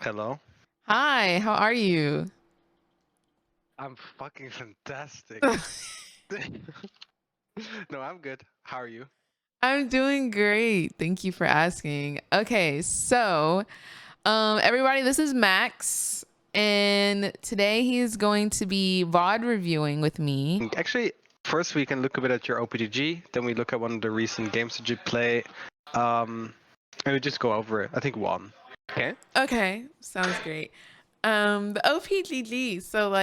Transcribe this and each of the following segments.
Hello. Hi, how are you? I'm fucking fantastic. No, I'm good. How are you? I'm doing great. Thank you for asking. Okay, so everybody, this is Max, and today he's going to be VOD reviewing with me. Actually, first we can look a bit at your OPGG, then we look at one of the recent games that you play, and we just go over it. I think one. Okay. Okay, sounds great. The OPGG. So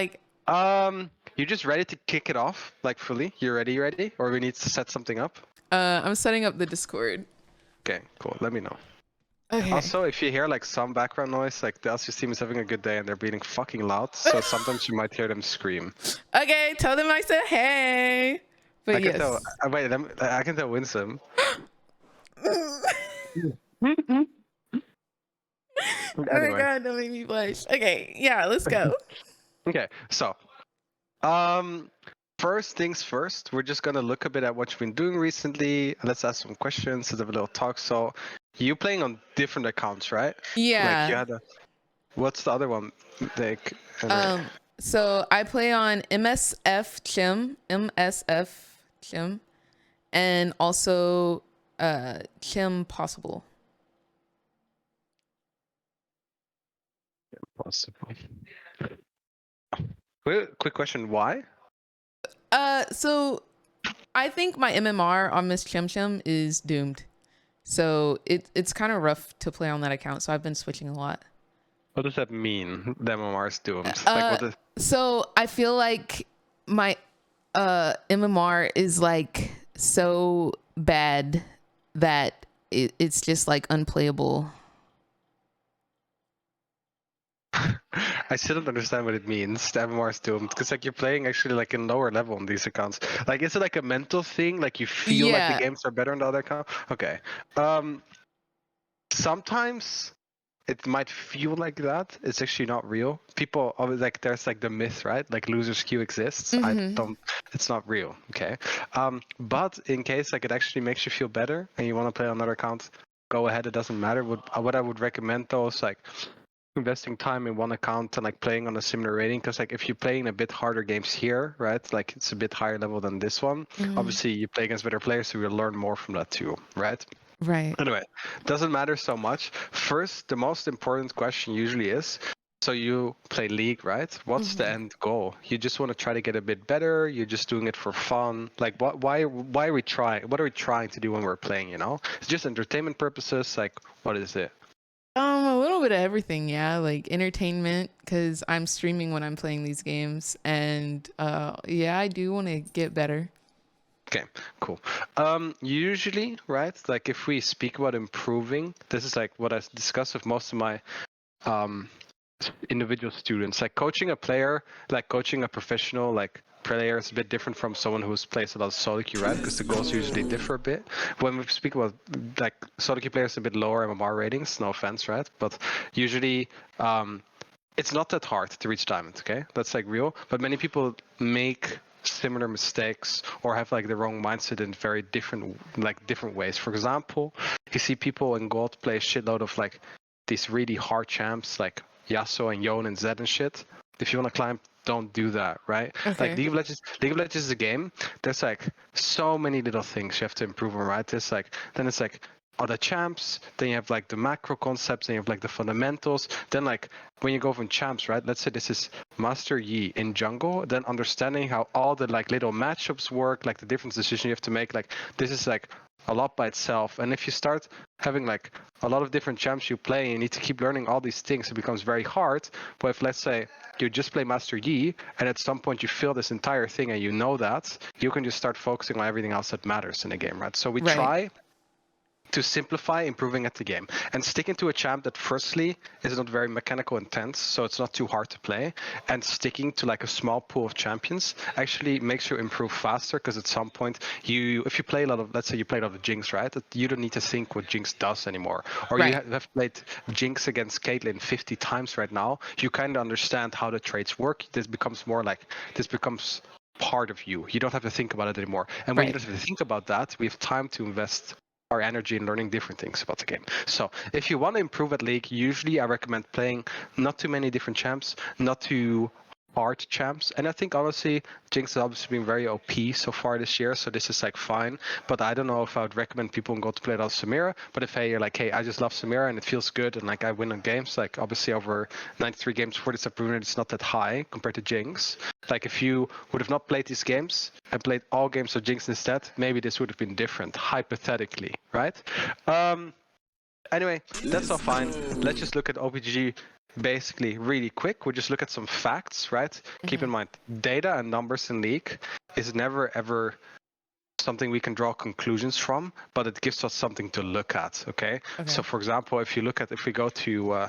You just ready to kick it off, like fully? You ready? Or we need to set something up? I'm setting up the Discord. Okay, cool. Let me know. Okay. Also, if you hear like some background noise, like the LCS team is having a good day and they're being fucking loud, so sometimes you might hear them scream. Okay, tell them I said hey. But I can tell. yes. Wait, I can tell Winsome. Oh my Anyway, god, don't make me blush. Okay, yeah, let's go. okay. So, um, first things first. We're just gonna look a bit at what you've been doing recently. Let's ask some questions. Let's have a little talk. So, you playing on different accounts, right? Like you Yeah. had a. What's the other one? Like, So I play on MSF Chim, and also Chim Possible. possible. Quick question. Why? So I think my MMR on Miss Chim Chim is doomed. So it's kind of rough to play on that account. So I've been switching a lot. What does that mean? The MMR is doomed. Like what? So I feel like my MMR is like so bad that it's just like unplayable. I still don't understand what it means. The MMR is doomed because like you're playing actually like in lower level on these accounts. Like is it like a mental thing? Like you feel like the Yeah. games are better on the other account? Okay. Sometimes it might feel like that. It's actually not real. People always like there's like the myth, right? Like losers queue exists. I don't. It's not real. Okay. But in case like it actually makes you feel better and you want to play on another account, go ahead. It doesn't matter. What I would recommend though is like investing time in one account and like playing on a similar rating, because like if you're playing a bit harder games here, right, like it's a bit higher level than this one, obviously you play against better players, so you'll learn more from that too, right? Right. Anyway, doesn't matter so much. First, the most important question usually is, so you play League, right? What's the end goal? You just want to try to get a bit better. You're just doing it for fun. Like, why are we trying? What are we trying to do when we're playing? You know, it's just entertainment purposes. Like, what is it? A little bit of everything, yeah, like entertainment, because I'm streaming when I'm playing these games, and yeah, I do want to get better. Okay, cool. Usually, right, like if we speak about improving, this is like what I discuss with most of my individual students. Like coaching a player, like coaching a professional, like player is a bit different from someone who's plays a lot of solo queue, right? Because the goals usually differ a bit. When we speak about like solo queue players, a bit lower MMR ratings, no offense, right? But usually, it's not that hard to reach diamond. Okay, that's like real. But many people make similar mistakes or have like the wrong mindset in very different ways. For example, you see people in gold play a shitload of like these really hard champs like Yasuo and Yon and Zed and shit. If you want to climb, don't do that, right? Like Okay. League of Legends is a game. There's like so many little things you have to improve on, right? Then it's like other champs, then you have like the macro concepts, then you have like the fundamentals. Then like when you go from champs, right? Let's say this is Master Yi in jungle, then understanding how all the like little matchups work, like the different decisions you have to make, like this is like a lot by itself. And if you start having like a lot of different champs you play and you need to keep learning all these things, it becomes very hard. But if let's say you just play Master Yi and at some point you feel this entire thing and you know that, you can just start focusing on everything else that matters in the game, right? So we Right. try to simplify improving at the game and sticking to a champ that firstly is not very mechanical intense, so it's not too hard to play, and sticking to like a small pool of champions actually makes you improve faster, because at some point if you play a lot of, let's say you play a lot of Jinx, right, you don't need to think what Jinx does anymore, or you Right. have played Jinx against Caitlyn 50 times right now, you kind of understand how the trades work. This becomes part of you. You don't have to think about it anymore, and when you Right. don't have to think about that, we have time to invest our energy in learning different things about the game. So if you want to improve at League, usually I recommend playing not too many different champs, not too hard champs. And I think honestly, Jinx has obviously been very OP so far this year, so this is like fine. But I don't know if I would recommend people go to play it on Samira. But if you're like, hey, I just love Samira and it feels good and like I win on games, like obviously over 93 games for this improvement, it's not that high compared to Jinx. Like if you would have not played these games and played all games of Jinx instead, maybe this would have been different, hypothetically, right? Anyway, that's all fine. Let's just look at OPGG basically really quick. We'll just look at some facts, right? Keep in mind, data and numbers in League is never ever something we can draw conclusions from, but it gives us something to look at, okay? So for example, if we go to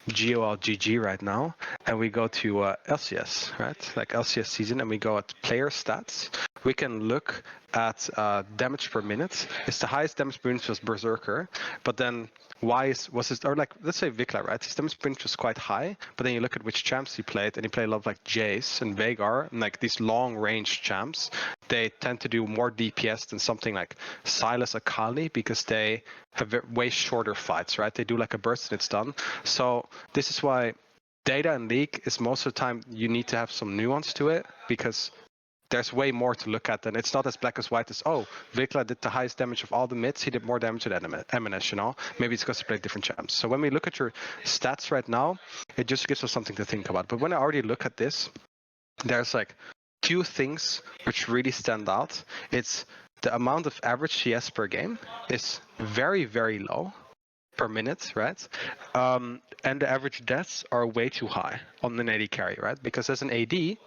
GOLGG right now, and we go to LCS, right? Like LCS season, and we go at player stats, we can look at damage per minute. It's the highest damage per minute was Berserker, but then was his, or like let's say Vikla, right? His damage per minute was quite high, but then you look at which champs he played, and he played a lot of like Jace and Veigar, and like these long range champs. They tend to do more DPS than something like Sylas Akali because they have way shorter fights, right? They do like a burst and it's done. So this is why data in League is most of the time you need to have some nuance to it because there's way more to look at, and it's not as black as white as, oh, Vikla did the highest damage of all the mids, he did more damage than Eminence, you know? Maybe it's because he played different champs. So when we look at your stats right now, it just gives us something to think about. But when I already look at this, there's like two things which really stand out. It's the amount of average CS per game is very, very low per minute, right? And the average deaths are way too high on an AD carry, right? Because as an AD,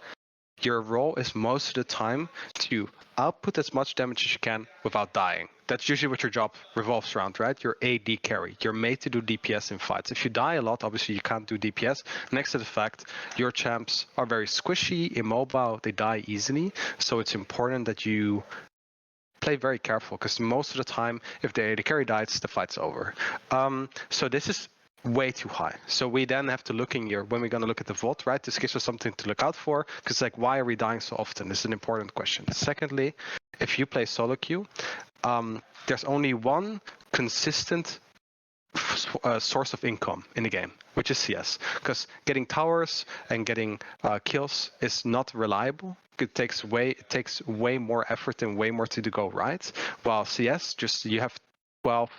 your role is most of the time to output as much damage as you can without dying. That's usually what your job revolves around, right? Your AD carry. You're made to do DPS in fights. If you die a lot, obviously you can't do DPS. Next to the fact, your champs are very squishy, immobile, they die easily. So it's important that you play very careful because most of the time, if the AD carry dies, the fight's over. So this is way too high. So we then have to look in here when we're going to look at the VOD, right? This gives us something to look out for because like, why are we dying so often? This is an important question. Secondly, if you play solo queue, there's only one consistent source of income in the game, which is CS, because getting towers and getting kills is not reliable. It takes way more effort and way more to go right. While CS, just you have 12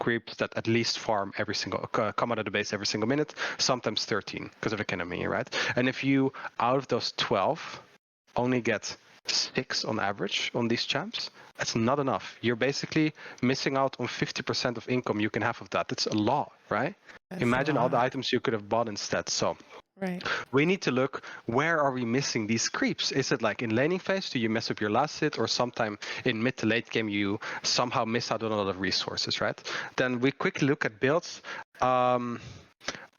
creeps that at least farm every single come out of the base every single minute, sometimes 13 because of economy, right? And if you out of those 12 only get 6 on average on these champs, that's not enough. You're basically missing out on 50% of income you can have of that. That's a lot, right? That's imagine all the items you could have bought instead. So right. We need to look, where are we missing these creeps? Is it like in laning phase, do you mess up your last hit, or sometime in mid to late game you somehow miss out on a lot of resources, right? Then we quickly look at builds.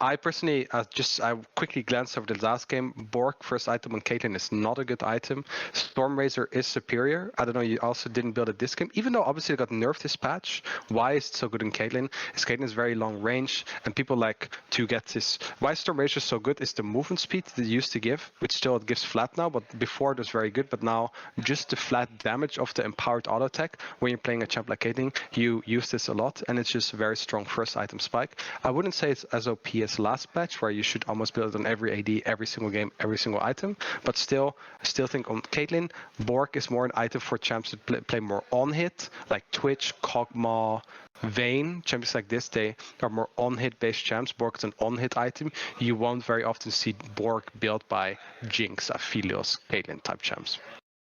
I personally, I quickly glanced over the last game. Bork first item on Caitlyn is not a good item. Stormrazor is superior. I don't know, you also didn't build it this game. Even though obviously it got nerfed this patch, why is it so good in Caitlyn? Is Caitlyn is very long range, and people like to get this. Why Stormrazor is so good is the movement speed that it used to give, which still it gives flat now, but before it was very good. But now just the flat damage of the empowered auto attack, when you're playing a champ like Caitlyn, you use this a lot, and it's just a very strong first item spike. I wouldn't say it's as OP as last patch, where you should almost build it on every AD, every single game, every single item. But still, I still think on Caitlyn, Bork is more an item for champs that play more on hit, like Twitch, Kog'Maw, Vayne. Champions like this, they are more on hit based champs. Bork is an on hit item. You won't very often see Bork built by Jinx, Aphelios, Caitlyn type champs.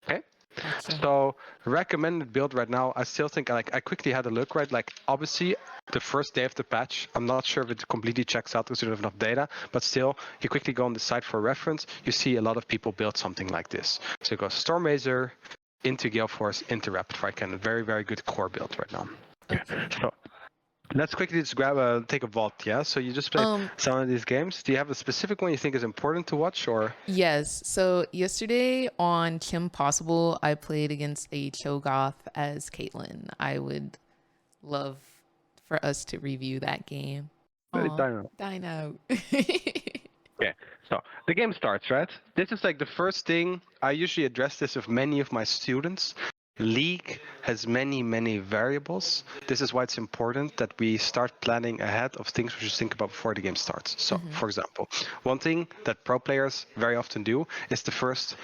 Okay. Gotcha. So recommended build right now, I still think, like, I quickly had a look, right? Like obviously the first day of the patch, I'm not sure if it completely checks out because we don't have enough data, but still you quickly go on the site for reference, you see a lot of people build something like this. So you go Stormrazor into Gale Force into Rapid Fire Cannon. Very, very good core build right now. Okay. So let's quickly just take a vault, yeah? So you just played some of these games. Do you have a specific one you think is important to watch, or? Yes. So yesterday on Kim Possible, I played against a Cho'Gath as Caitlyn. I would love for us to review that game. Dino. Okay, so the game starts, right? This is like the first thing. I usually address this with many of my students. League has many variables. This is why it's important that we start planning ahead of things we should think about before the game starts. So, for example, one thing that pro players very often do is the first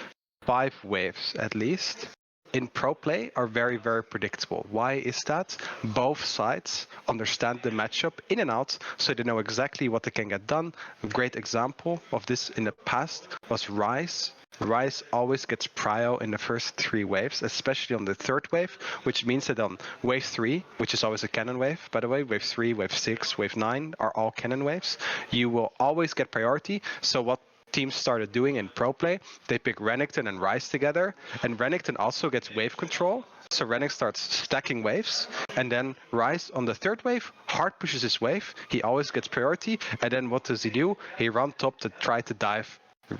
5 waves at least in pro play are very predictable. Why is that? Both sides understand the matchup in and out, so they know exactly what they can get done. A great example of this in the past was Rise. Rise always gets prio in the first 3 waves, especially on the 3rd wave, which means that on wave 3, which is always a cannon wave, by the way, wave 3, wave 6, wave 9 are all cannon waves, you will always get priority. So what teams started doing in pro play, they pick Renekton and Rise together, and Renekton also gets wave control. So Renekton starts stacking waves, and then Rise on the 3rd wave hard pushes his wave. He always gets priority, and then what does he do? He runs top to try to dive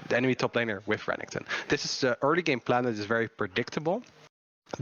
the enemy top laner with Renekton. This is the early game plan that is very predictable.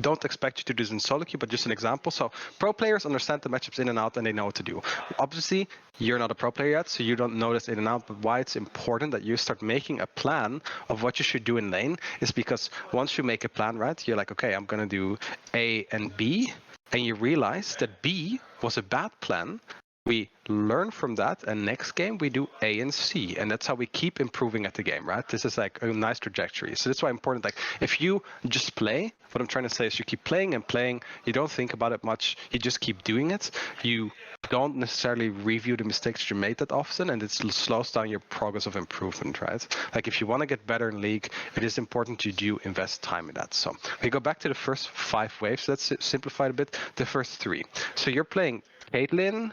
Don't expect you to do this in solo queue, but just an example. So pro players understand the matchups in and out, and they know what to do. Obviously, you're not a pro player yet, so you don't know this in and out, but why it's important that you start making a plan of what you should do in lane is because once you make a plan, right, you're like, okay, I'm going to do A and B, and you realize that B was a bad plan. We learn from that, and next game we do A and C, and that's how we keep improving at the game, right? This is like a nice trajectory. So that's why important, like if you just play, what I'm trying to say is you keep playing and playing, you don't think about it much, you just keep doing it, you don't necessarily review the mistakes you made that often, and it slows down your progress of improvement, right? Like if you want to get better in League, it is important you do invest time in that. So we go back to the first 5 waves, let's simplify it a bit, the first 3. So you're playing Caitlyn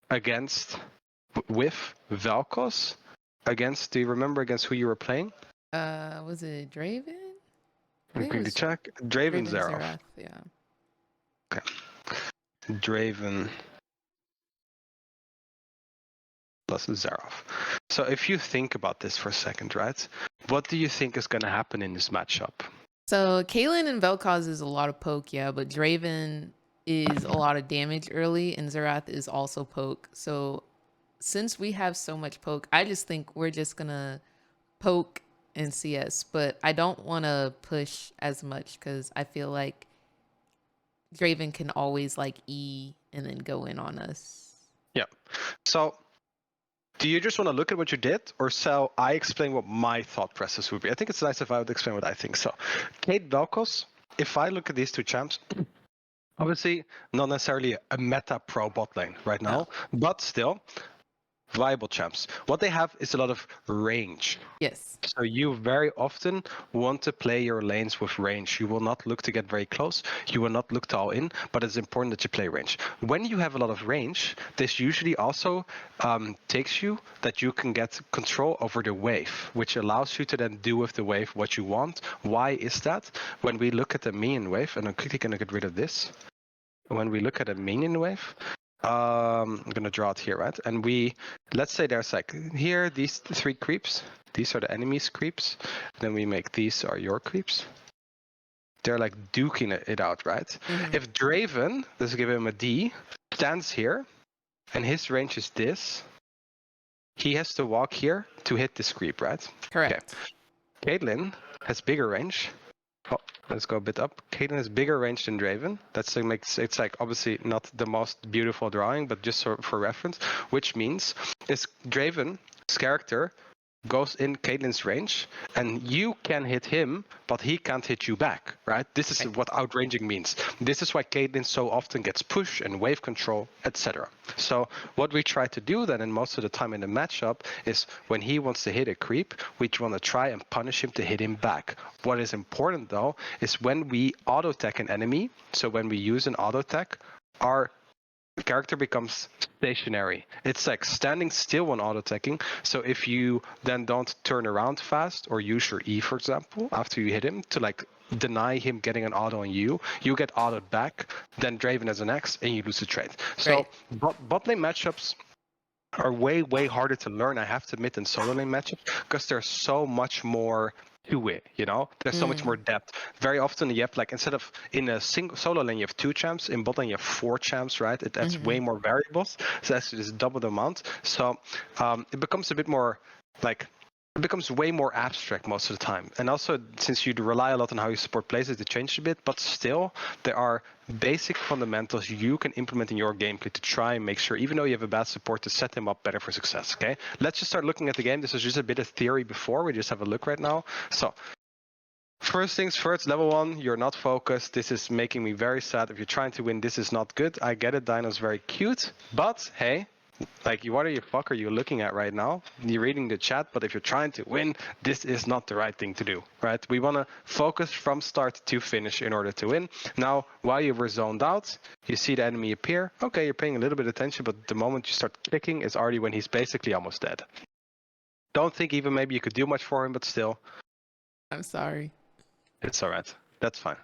against with Vel'Koz against. Do you remember against who you were playing? Was it Draven? I I'm think it quickly was check. Draven Xerath. Xerath, yeah. Okay. Draven plus Xerath. So if you think about this for a second, right? What do you think is going to happen in this matchup? So Caitlyn and Vel'Koz is a lot of poke, yeah, but Draven is a lot of damage early, and Xerath is also poke. So since we have so much poke, I just think we're just gonna poke and CS, but I don't want to push as much because I feel like Draven can always like E and then go in on us. Yeah. So do you just want to look at what you did, or shall I explain what my thought process would be? I think it's nice if I would explain what I think. So Kate Vel'Koz, if I look at these 2 champs, obviously not necessarily a meta pro bot lane right now, but still viable champs. What they have is a lot of range. Yes. So you very often want to play your lanes with range. You will not look to get very close. You will not look to all in, but it's important that you play range. When you have a lot of range, this usually also takes you that you can get control over the wave, which allows you to then do with the wave what you want. Why is that? When we look at the minion wave, and I'm quickly going to get rid of this. When we look at a minion wave, I'm going to draw it here, right? And let's say there's like here, these 3 creeps. These are the enemy's creeps. Then we make these are your creeps. They're like duking it out, right? Mm-hmm. If Draven, let's give him a D, stands here, and his range is this, he has to walk here to hit this creep, right? Correct. Okay. Caitlyn has bigger range. Oh, let's go a bit up. Caitlyn has bigger range than Draven. That's makes it's like obviously not the most beautiful drawing, but just for reference, which means is Draven's character goes in Caitlyn's range, and you can hit him, but he can't hit you back, right? This is what outranging means. This is why Caitlyn so often gets push and wave control, etc. So what we try to do then, and most of the time in the matchup, is when he wants to hit a creep, we want to try and punish him to hit him back. What is important though, is when we auto-attack an enemy, so when we use an auto-attack, our character becomes stationary. It's like standing still when auto-attacking. So if you then don't turn around fast or use your E, for example, after you hit him to like deny him getting an auto on you, you get autoed back, then Draven has an X, and you lose the trade. So bot lane matchups are way harder to learn, I have to admit, in solo lane matchups, because there's so much more to it, you know? There's so much more depth. Very often you have like, instead of in a single solo lane you have 2 champs, in bot lane you have 4 champs, right? It adds way more variables, so that's just double the amount. So it becomes a bit more like it becomes way more abstract most of the time. And also, since you rely a lot on how you support places, it changes a bit, but still, there are basic fundamentals you can implement in your gameplay to try and make sure, even though you have a bad support, to set them up better for success, okay? Let's just start looking at the game. This was just a bit of theory before. We just have a look right now. So, first things first, level 1, you're not focused. This is making me very sad. If you're trying to win, this is not good. I get it, Dino's very cute, but hey, like, what are you fuck are you looking at right now? You're reading the chat, but if you're trying to win, this is not the right thing to do, right? We want to focus from start to finish in order to win. Now, while you were zoned out, you see the enemy appear. Okay, you're paying a little bit of attention, but the moment you start clicking is already when he's basically almost dead. Don't think even maybe you could do much for him, but still. I'm sorry. It's all right. That's fine.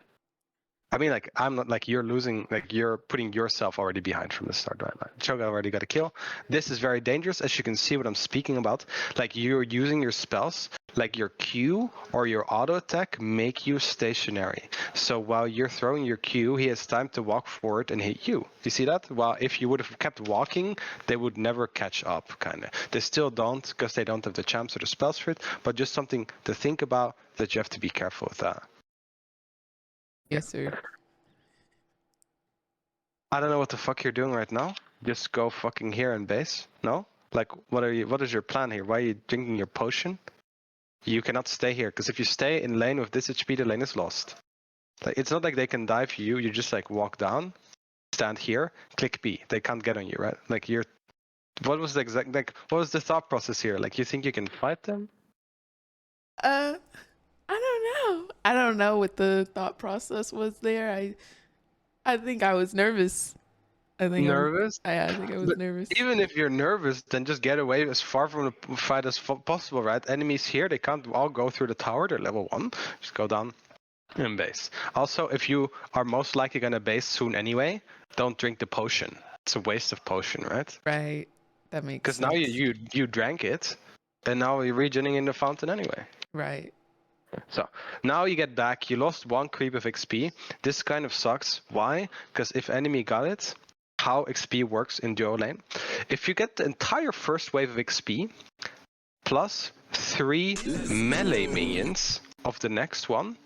I mean, like, I'm not like you're losing, like you're putting yourself already behind from the start, right? Choga already got a kill. This is very dangerous, as you can see what I'm speaking about. Like, you're using your spells, like your Q or your auto attack make you stationary. So while you're throwing your Q, he has time to walk forward and hit you. You see that? Well, if you would have kept walking, they would never catch up, kind of. They still don't, because they don't have the champs or the spells for it, but just something to think about that you have to be careful with that. Yes, sir. I don't know what the fuck you're doing right now. Just go fucking here and base. No? Like, what is your plan here? Why are you drinking your potion? You cannot stay here, because if you stay in lane with this HP, the lane is lost. Like, it's not like they can dive you. You just like walk down, stand here, click B. They can't get on you, right? Like, what was the exact, like, what was the thought process here? Like, you think you can fight them? I don't know. I don't know what the thought process was there. I think I was nervous. Nervous? I think I was But nervous. even if you're nervous, then just get away as far from the fight as possible, right? Enemies here, they can't all go through the tower. They're level 1. Just go down and base. Also, if you are most likely going to base soon anyway, don't drink the potion. It's a waste of potion, right? Right. That makes Because sense. now you drank it, and now you're regening in the fountain anyway. Right. So now you get back. You lost 1 creep of XP. This kind of sucks. Why? Because if enemy got it, how XP works in duo lane. If you get the entire first wave of XP plus 3 melee minions of the next one,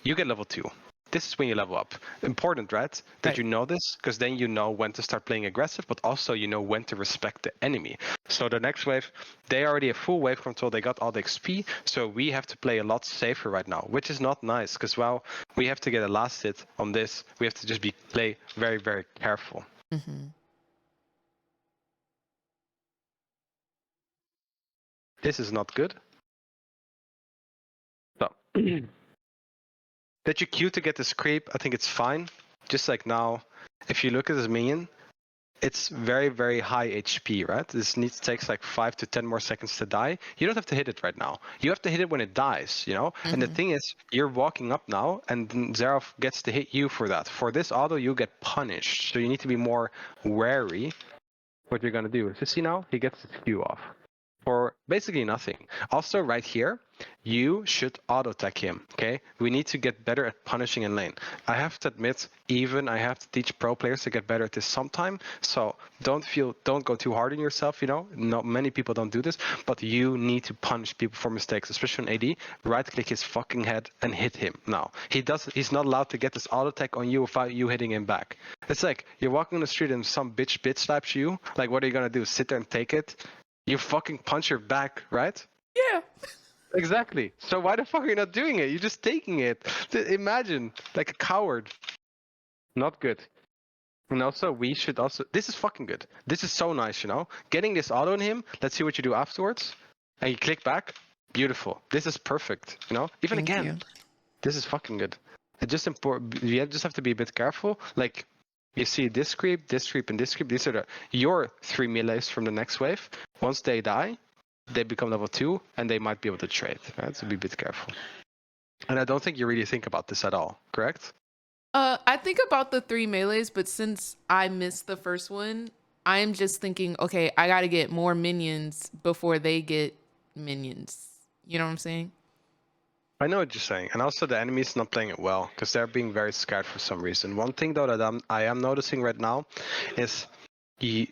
you get level 2. This is when you level up. Important, right? That Right. you know this, because then you know when to start playing aggressive, but also you know when to respect the enemy. So the next wave, they already have full wave control, they got all the XP, so we have to play a lot safer right now, which is not nice, because while we have to get a last hit on this, we have to just play very, very careful. Mm-hmm. This is not good. So, that you Q to get this creep, I think it's fine. Just like now, if you look at this minion, it's very, very high HP, right? This takes like 5 to 10 more seconds to die. You don't have to hit it right now. You have to hit it when it dies, you know? Mm-hmm. And the thing is, you're walking up now, and Xerath gets to hit you for that. For this auto, you get punished. So you need to be more wary what you're gonna do. So see now, he gets his Q off. For basically nothing. Also, right here, you should auto attack him. Okay, we need to get better at punishing in lane. I have to admit, even I have to teach pro players to get better at this sometime. So don't go too hard on yourself. You know, not many people don't do this, but you need to punish people for mistakes, especially on AD. Right click his fucking head and hit him. Now he's not allowed to get this auto attack on you without you hitting him back. It's like you're walking on the street and some bitch slaps you. Like, what are you gonna do? Sit there and take it? You fucking punch her back, right? Yeah. Exactly. So why the fuck are you not doing it? You're just taking it. Imagine, like a coward. Not good. And also, we should also... This is fucking good. This is so nice, you know? Getting this auto on him, let's see what you do afterwards. And you click back. Beautiful. This is perfect, you know? Even Thank again, you. this is fucking good. It's just important. You just have to be a bit careful. Like, you see this creep, and this creep. These are your 3 melees from the next wave. Once they die, they become level 2, and they might be able to trade. Right? So be a bit careful. And I don't think you really think about this at all, correct? I think about the 3 melees, but since I missed the first one, I'm just thinking, okay, I gotta get more minions before they get minions. You know what I'm saying? I know what you're saying, and also the enemy's not playing it well because they're being very scared for some reason. One thing though that I am noticing right now is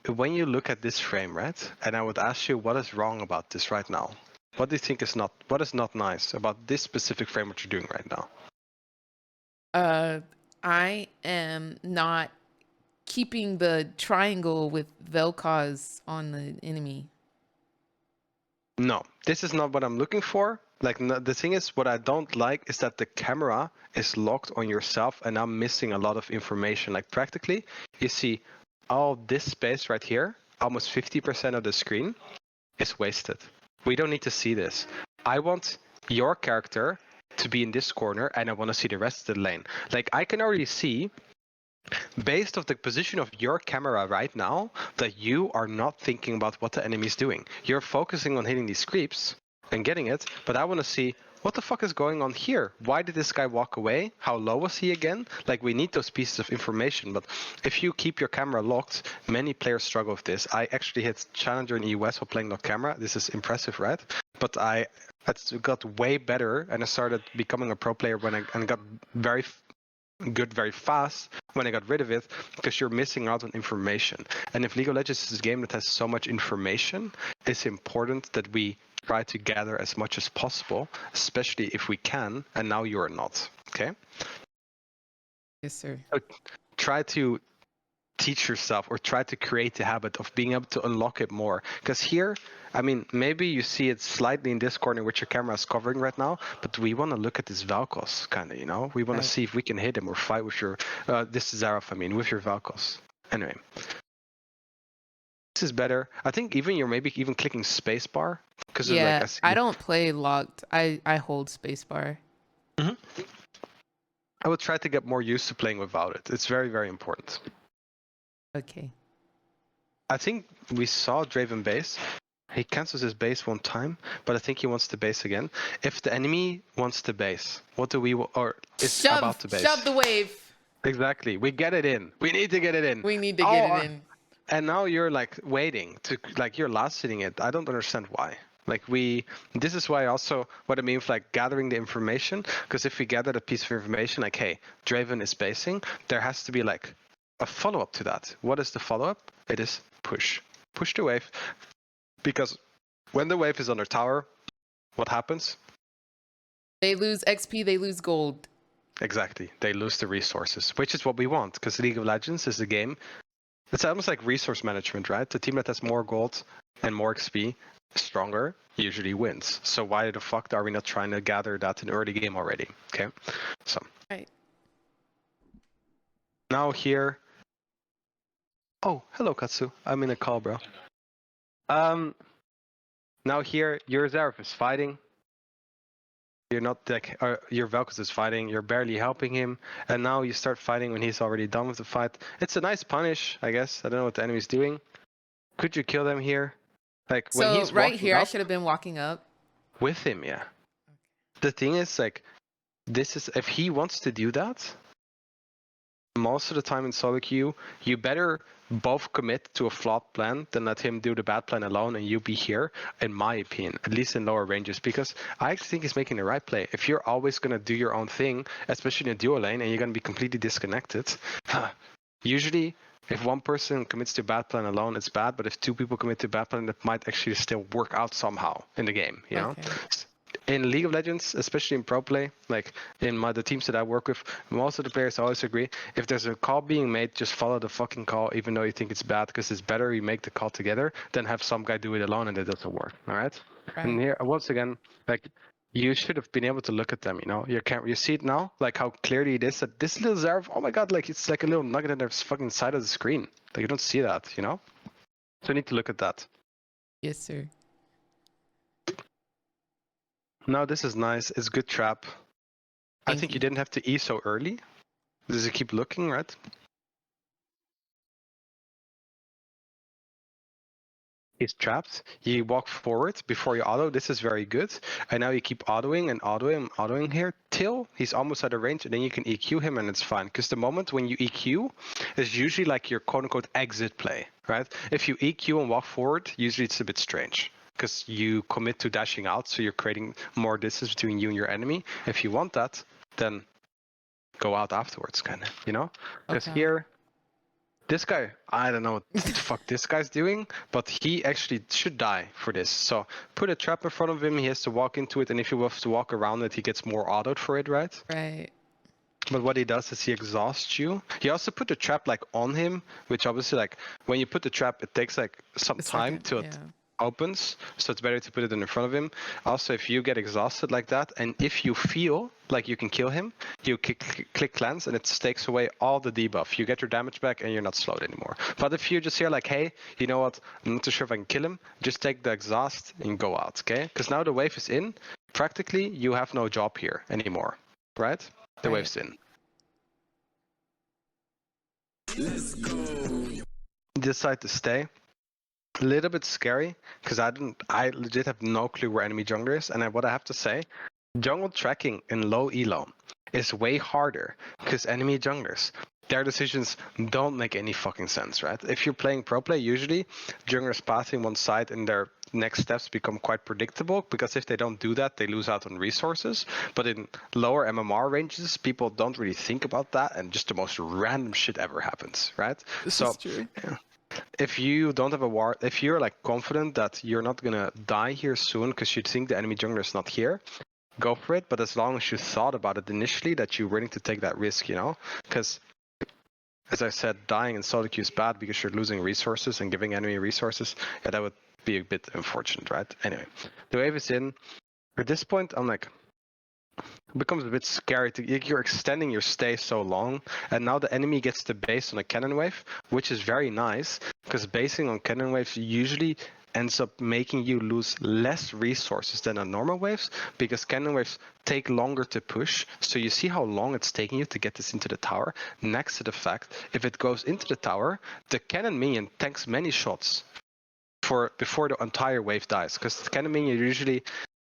when you look at this frame, right? And I would ask you what is wrong about this right now. What do you think is not nice about this specific frame what you're doing right now? I am not keeping the triangle with Vel'Koz on the enemy. No, this is not what I'm looking for. Like, the thing is, what I don't like is that the camera is locked on yourself and I'm missing a lot of information. Like, practically, you see all this space right here, almost 50% of the screen is wasted. We don't need to see this. I want your character to be in this corner and I want to see the rest of the lane. Like, I can already see, based off the position of your camera right now, that you are not thinking about what the enemy is doing. You're focusing on hitting these creeps and getting it, but I want to see what the fuck is going on here. Why did this guy walk away? How low was he again? Like, we need those pieces of information, but if you keep your camera locked, many players struggle with this. I actually hit Challenger in EUS while playing no camera. This is impressive, right? But I got way better and I started becoming a pro player when I got very good very fast when I got rid of it, because you're missing out on information. And if League of Legends is a game that has so much information, it's important that we try to gather as much as possible, especially if we can, and now you're not. Okay? Yes, sir. So try to teach yourself or try to create the habit of being able to unlock it more. Because here, I mean, maybe you see it slightly in this corner which your camera is covering right now, but we want to look at this Vel'Koz kind of, you know? We want to see if we can hit him or fight with your, this is Zareth, I mean, with your Vel'Koz. Anyway. This is better. I think even you're maybe even clicking spacebar. Yeah, Like, I don't play locked. I hold spacebar. Mm-hmm. I would try to get more used to playing without it. It's very, very important. Okay. I think we saw Draven base. He cancels his base one time, but I think he wants to base again. If the enemy wants to base, what do we or is about to base? Shove the wave. Exactly. We get it in. We need to get it in. We need to get it in. And now you're like waiting to, like, you're last sitting it. I don't understand why. Like, this is why also what I mean with like gathering the information, because if we gather a piece of information like, hey, Draven is basing, there has to be like a follow-up to that. What is the follow-up? It is push the wave, because when the wave is on their tower, what happens? They lose XP, they lose gold. Exactly. They lose the resources, which is what we want, because League of Legends is a game. It's almost like resource management, right? The team that has more gold and more XP, stronger, usually wins. So why the fuck are we not trying to gather that in early game already? Okay, so. Right. Now here. Oh, hello Katsu. I'm in a call, bro. Now here, your Zareth is fighting. You're not like, your Vel'Koz is fighting. You're barely helping him, and now you start fighting when he's already done with the fight. It's a nice punish, I guess. I don't know what the enemy's doing. Could you kill them here? Like, when he's right here, up, I should have been walking up with him, yeah. The thing is, like, this is, if he wants to do that, most of the time in solo queue, you better both commit to a flawed plan than let him do the bad plan alone and you be here, in my opinion, at least in lower ranges, because I actually think he's making the right play. If you're always going to do your own thing, especially in a duo lane, and you're going to be completely disconnected, usually if one person commits to a bad plan alone, it's bad, but if two people commit to a bad plan, it might actually still work out somehow in the game, you know? In League of Legends, especially in pro play, like in the teams that I work with, most of the players always agree, if there's a call being made, just follow the fucking call, even though you think it's bad, because it's better you make the call together than have some guy do it alone and it doesn't work, all right? And here, once again, like, you should have been able to look at them, you know? You see it now, like how clearly it is that this little Zareth, oh my god, like it's like a little nugget in their fucking side of the screen. Like, you don't see that, you know? So you need to look at that. Yes, sir. Now this is nice. It's good trap. I think you you didn't have to E so early. Does it keep looking, right? He's trapped. You walk forward before you auto. This is very good. And now you keep autoing and autoing and autoing here till he's almost out of range, and then you can EQ him and it's fine. Because the moment when you EQ is usually like your quote-unquote exit play, right? If you EQ and walk forward, usually it's a bit strange, because you commit to dashing out, so you're creating more distance between you and your enemy. If you want that, then go out afterwards, kind of, you know? Because here, This guy, I don't know what the fuck this guy's doing, but he actually should die for this. So put a trap in front of him, he has to walk into it, and if he wants to walk around it, he gets more autoed for it, right? Right. But what he does is he exhausts you. He also put the trap like on him, which obviously like when you put the trap, it takes like some A time second, till it opens. So it's better to put it in front of him. Also, if you get exhausted like that, and if you feel like you can kill him, you click cleanse, and it takes away all the debuff. You get your damage back, and you're not slowed anymore. But if you just hear like, hey, you know what? I'm not too sure if I can kill him. Just take the exhaust and go out, okay? Because now the wave is in. Practically, you have no job here anymore, right? The wave's in. Let's go. Decide to stay. A little bit scary because I legit have no clue where enemy jungler is, and what I have to say, jungle tracking in low elo is way harder because enemy junglers, their decisions don't make any fucking sense, right? If you're playing pro play, usually junglers passing one side and their next steps become quite predictable because if they don't do that, they lose out on resources. But in lower MMR ranges, people don't really think about that, and just the most random shit ever happens, right? This is true. Yeah. If you don't have a ward, if you're like confident that you're not gonna die here soon because you think the enemy jungler is not here, go for it. But as long as you thought about it initially, that you're willing to take that risk, you know, because as I said, dying in solo queue is bad because you're losing resources and giving enemy resources. Yeah, that would be a bit unfortunate, right? Anyway, the wave is in. At this point, I'm like, it becomes a bit scary. You're extending your stay so long, and now the enemy gets the base on a cannon wave, which is very nice, because basing on cannon waves usually ends up making you lose less resources than on normal waves, because cannon waves take longer to push. So you see how long it's taking you to get this into the tower. Next to the fact, if it goes into the tower, the cannon minion tanks many shots before the entire wave dies, because the cannon minion usually,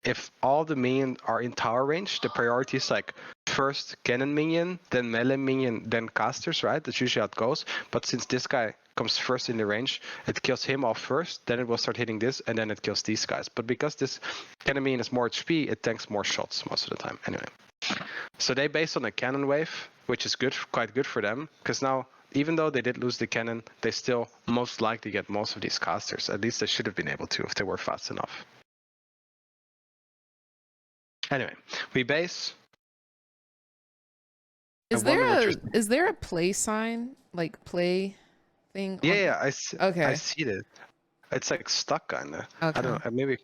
if all the minions are in tower range, the priority is like first cannon minion, then melee minion, then casters, right? That's usually how it goes. But since this guy comes first in the range, it kills him off first, then it will start hitting this, and then it kills these guys. But because this cannon minion is more HP, it tanks more shots most of the time. Anyway, so they based on a cannon wave, which is good, quite good for them, because now, even though they did lose the cannon, they still most likely get most of these casters. At least they should have been able to if they were fast enough. Anyway, we base. Is there a play sign, like play thing? Yeah, I see. Okay. I see it. It's like stuck kinda. Okay. I don't know. I maybe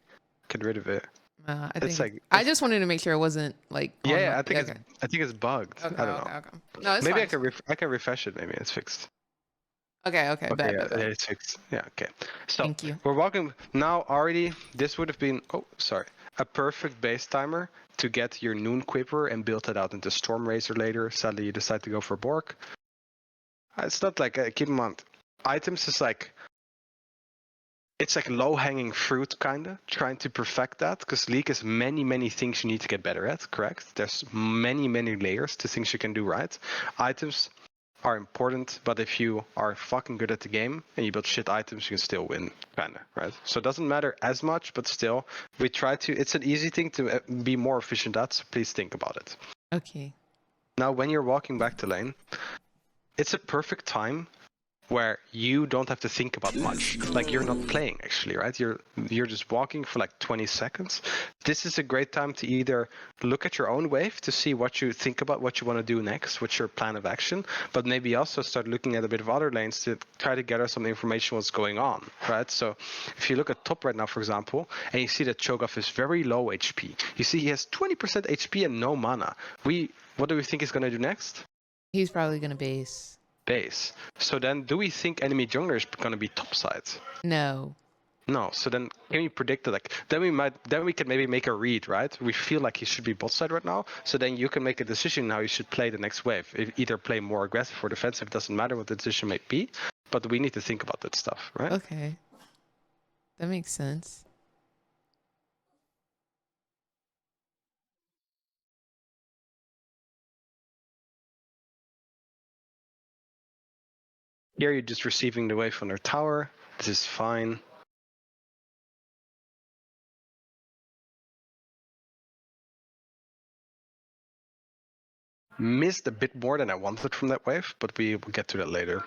get rid of it. I It's think like I just wanted to make sure it wasn't like on yeah. my, I think okay. it's bugged. Okay, I don't know. okay. No, it's Maybe fine. I can refresh it. Maybe it's fixed. Okay, Okay, bet. yeah, it's fixed. Yeah, okay. So Thank you. we're walking now already. This would have been a perfect base timer to get your Noon Quiver and build it out into Storm Razor later. Sadly, you decide to go for Bork. It's not like keep in mind, items is like. It's like low-hanging fruit, kinda, trying to perfect that, because League has many things you need to get better at, correct? There's many layers to things you can do right. Items are important, but if you are fucking good at the game and you build shit items, you can still win, kinda, right? So it doesn't matter as much, but still, we try to, it's an easy thing to be more efficient at, so please think about it. Okay. Now, when you're walking back to lane, it's a perfect time where you don't have to think about much. Like you're not playing actually, right? You're just walking for like 20 seconds. This is a great time to either look at your own wave to see what you think about what you want to do next, what's your plan of action, but maybe also start looking at a bit of other lanes to try to gather some information what's going on, right? So if you look at top right now, for example, and you see that Cho'Gath is very low HP. You see he has 20% HP and no mana. What do we think he's going to do next? He's probably gonna base. Base. So then, do we think enemy jungler is going to be topside? No. No. So then, can we predict that? Like, then we can maybe make a read, right? We feel like he should be bot side right now. So then you can make a decision how you should play the next wave. Either play more aggressive or defensive. It doesn't matter what the decision may be, but we need to think about that stuff, right? Okay. That makes sense. Here you're just receiving the wave on their tower. This is fine. Missed a bit more than I wanted from that wave, but we will get to that later.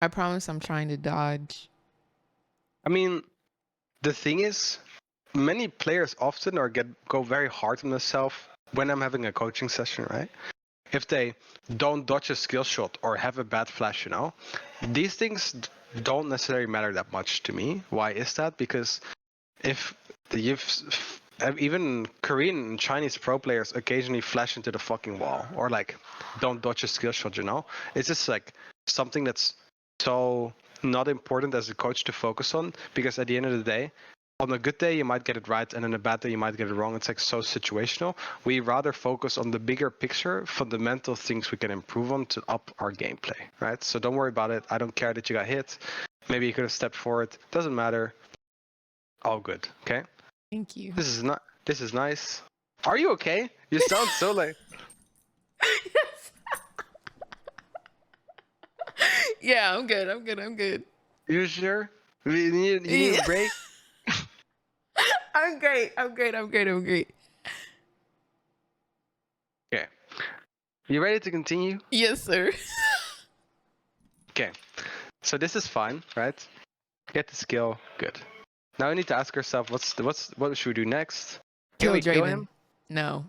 I promise I'm trying to dodge. I mean, the thing is, many players often go very hard on themselves when I'm having a coaching session, right? If they don't dodge a skill shot or have a bad flash, these things don't necessarily matter that much to me. Why is that? Because if even Korean and Chinese pro players occasionally flash into the fucking wall or like don't dodge a skill shot, it's just like something that's so not important as a coach to focus on, because at the end of the day, on a good day you might get it right, and on a bad day you might get it wrong. It's like so situational. We rather focus on the bigger picture, fundamental things we can improve on to up our gameplay, right? So don't worry about it. I don't care that you got hit. Maybe you could have stepped forward. Doesn't matter. All good. Okay. Thank you. This is nice. Are you okay? You sound so like. Yes. Yeah, I'm good. I'm good. I'm good. You sure? You need a break? I'm great. I'm great. I'm great. I'm great. Okay. You ready to continue? Yes, sir. Okay. So this is fine, right? Get the skill. Good. Now we need to ask ourselves, what should we do next? Can we kill him? No.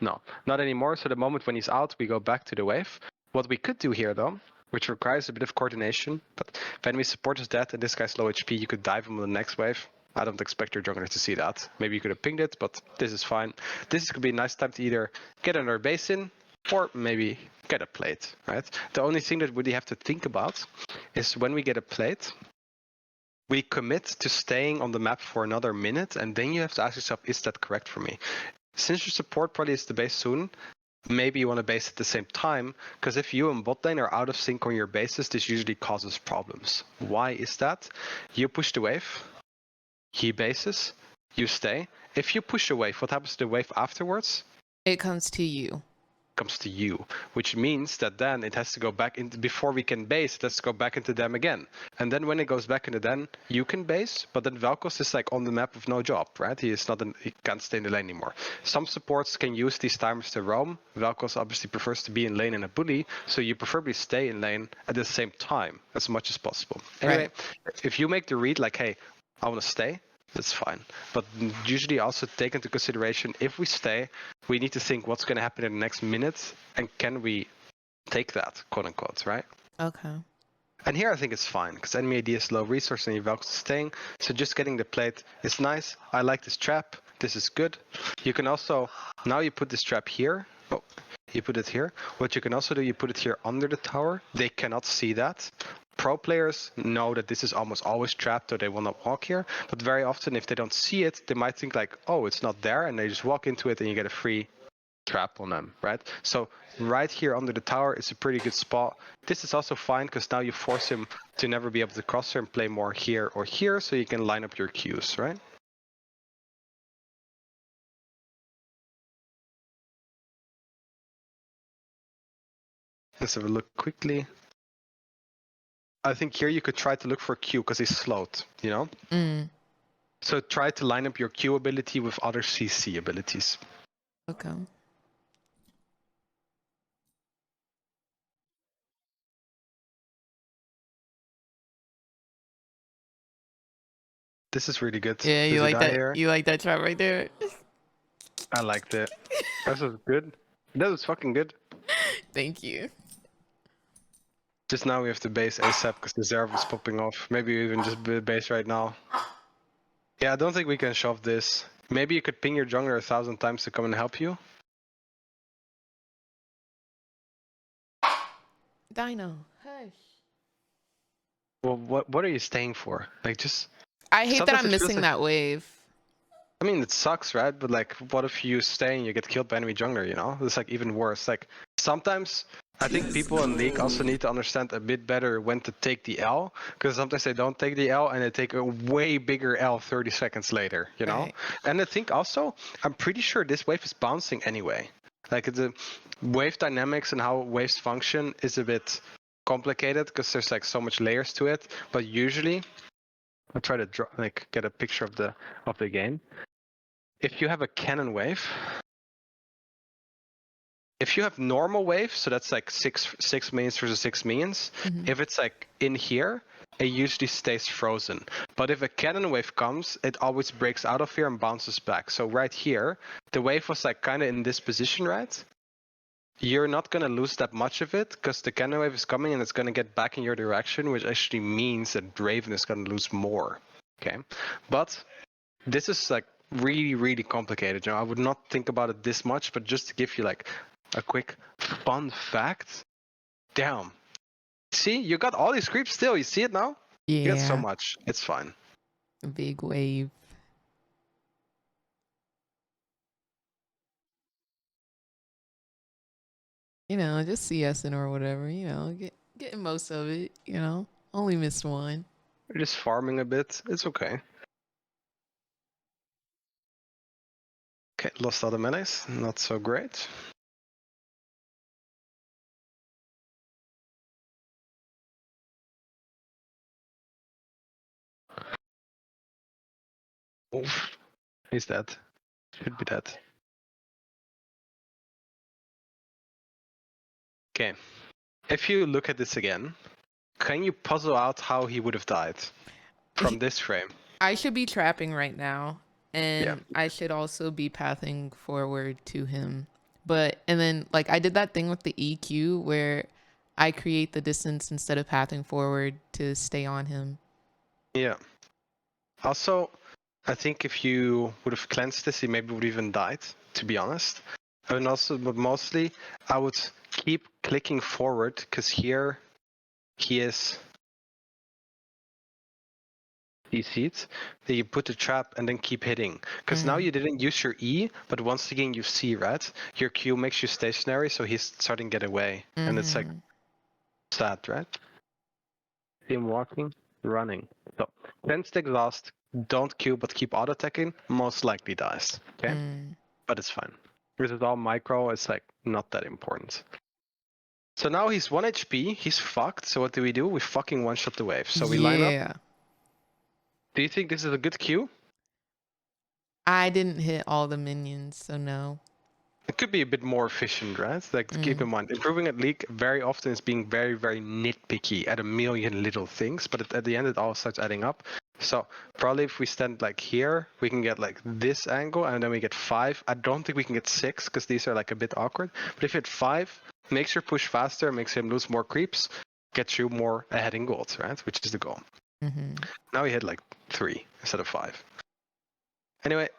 No, not anymore. So the moment when he's out, we go back to the wave. What we could do here, though, which requires a bit of coordination, but if enemy support is dead and this guy's low HP, you could dive him on the next wave. I don't expect your jungler to see that. Maybe you could have pinged it, but this is fine. This could be a nice time to either get another base in, or maybe get a plate, right? The only thing that we have to think about is when we get a plate, we commit to staying on the map for another minute, and then you have to ask yourself, is that correct for me? Since your support probably is the base soon, maybe you want to base at the same time, because if you and bot lane are out of sync on your bases, this usually causes problems. Why is that? You push the wave, he bases, you stay. If you push a wave, what happens to the wave afterwards? It comes to you. Comes to you, which means that then it has to go back into, before we can base, it has to go back into them again. And then when it goes back into them, you can base, but then Vel'Koz is like on the map with no job, right? He can't stay in the lane anymore. Some supports can use these timers to roam. Vel'Koz obviously prefers to be in lane in a bully, so you preferably stay in lane at the same time as much as possible. Anyway, if you make the read like, hey, I want to stay, that's fine. But usually also take into consideration, if we stay, we need to think what's going to happen in the next minute, and can we take that, quote unquote, right? Okay. And here I think it's fine, because enemy AD is low resource and your Vel'Koz is staying, so just getting the plate is nice. I like this trap. This is good. You can also, now you put this trap here. Oh, you put it here. What you can also do, you put it here under the tower. They cannot see that. Pro players know that this is almost always trapped, or they will not walk here. But very often, if they don't see it, they might think like, oh, it's not there, and they just walk into it and you get a free trap on them, right? So right here under the tower is a pretty good spot. This is also fine, because now you force him to never be able to cross here and play more here or here, so you can line up your Qs, right? Let's have a look quickly. I think here you could try to look for Q, because he's slowed, So try to line up your Q ability with other CC abilities. Okay. This is really good. Yeah, you Does he like die that? here? You like that trap right there? I liked it. That was good. That was fucking good. Thank you. Just now we have to base ASAP because the Zerv is popping off. Maybe even just base right now. Yeah, I don't think we can shove this. Maybe you could ping your jungler 1,000 times to come and help you. Dino, hush. Well, what are you staying for? Like, just... I hate that Sometimes I'm it feels missing like... that wave. I mean, it sucks, right? But like, what if you stay and you get killed by enemy jungler, It's like even worse. Like, sometimes I think people in League also need to understand a bit better when to take the L, because sometimes they don't take the L and they take a way bigger L 30 seconds later, Right. And I think also, I'm pretty sure this wave is bouncing anyway. Like, the wave dynamics and how waves function is a bit complicated because there's like so much layers to it. But usually, I'll try to get a picture of the game. If you have a cannon wave, if you have normal wave, so that's like six minions versus 6 minions, if it's like in here, it usually stays frozen. But if a cannon wave comes, it always breaks out of here and bounces back. So right here, the wave was like kind of in this position, right? You're not going to lose that much of it because the cannon wave is coming and it's going to get back in your direction, which actually means that Draven is going to lose more. Okay, but this is like really, really complicated. You know, I would not think about it this much, but just to give you like a quick fun fact. Damn. See, you got all these creeps still. You see it now? Yeah. You got so much. It's fine. A big wave. You know, just CSing or whatever, you know, getting most of it, you know. Only missed one. We're just farming a bit. It's okay. Okay, lost other melees. Not so great. Oof. He's dead. Should be dead. Okay. If you look at this again, can you puzzle out how he would have died from this frame? I should be trapping right now, and I should also be pathing forward to him. And then like I did that thing with the EQ where I create the distance instead of pathing forward to stay on him. Yeah. Also, I think if you would have cleansed this, he maybe would have even died, to be honest. And also, but mostly, I would keep clicking forward, because here he is CC'd. Then you put the trap and then keep hitting. Because now you didn't use your E, but once again you see, right? Your Q makes you stationary, so he's starting to get away. And it's like sad, right? See him walking, running. So 10 stick last, don't Q but keep auto attacking, most likely dies. Okay? But it's fine. This is all micro, it's like not that important. So now he's 1 HP, he's fucked. So what do? We fucking one shot the wave. So we line up. Do you think this is a good Q? I didn't hit all the minions, so no. It could be a bit more efficient, right? Like, keep in mind, improving at League very often is being very, very nitpicky at a million little things, but at the end it all starts adding up. So probably if we stand like here, we can get like this angle, and then we get 5. I don't think we can get 6 because these are like a bit awkward. But if you hit 5, makes your push faster, makes him lose more creeps, gets you more ahead in gold, right? Which is the goal. Now we hit like 3 instead of 5. Anyway.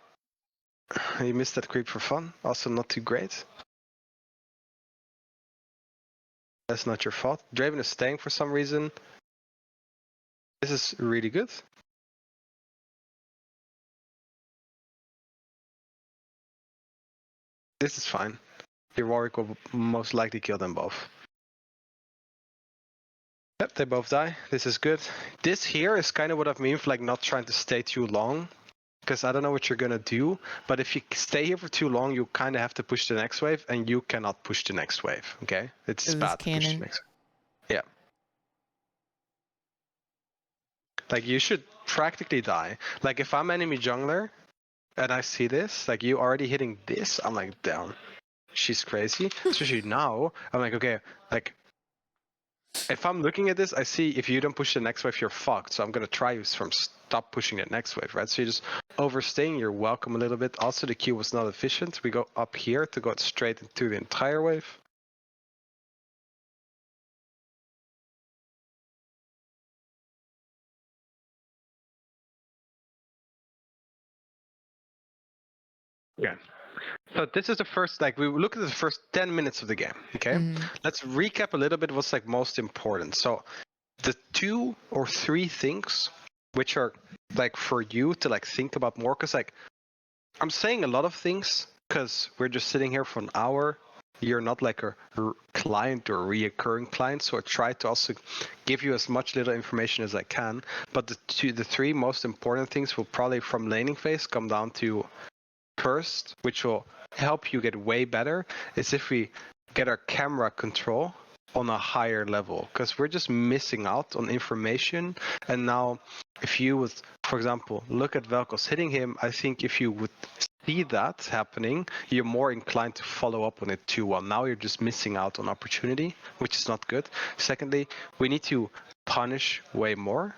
You missed that creep for fun. Also not too great. That's not your fault. Draven is staying for some reason. This is really good. This is fine. Your Warwick will most likely kill them both. Yep, they both die. This is good. This here is kind of what I mean for like not trying to stay too long. Because I don't know what you're gonna do, but if you stay here for too long, you kind of have to push the next wave, and you cannot push the next wave. Okay, it's bad to push the next. Yeah, like you should practically die. Like if I'm enemy jungler, and I see this, like you already hitting this, I'm like, damn, she's crazy. Especially now, I'm like, okay, like if I'm looking at this, I see if you don't push the next wave, you're fucked. So I'm gonna try you from stop pushing the next wave, right? So you're just overstaying. You're welcome a little bit. Also, the Q was not efficient. We go up here to go straight into the entire wave. Yeah. So this is the first, like we look at the first 10 minutes of the game. Okay. Let's recap a little bit what's like most important. So the 2 or 3 things which are like for you to like think about more, because like I'm saying a lot of things because we're just sitting here for an hour. You're not like a client or a reoccurring client, so I try to also give you as much little information as I can. But the 3 most important things will probably from laning phase come down to first, which will help you get way better, is if we get our camera control on a higher level, because we're just missing out on information. And now if you would, for example, look at Vel'Koz hitting him, I think if you would see that happening, you're more inclined to follow up on it too. Well, now you're just missing out on opportunity, which is not good. Secondly, we need to punish way more.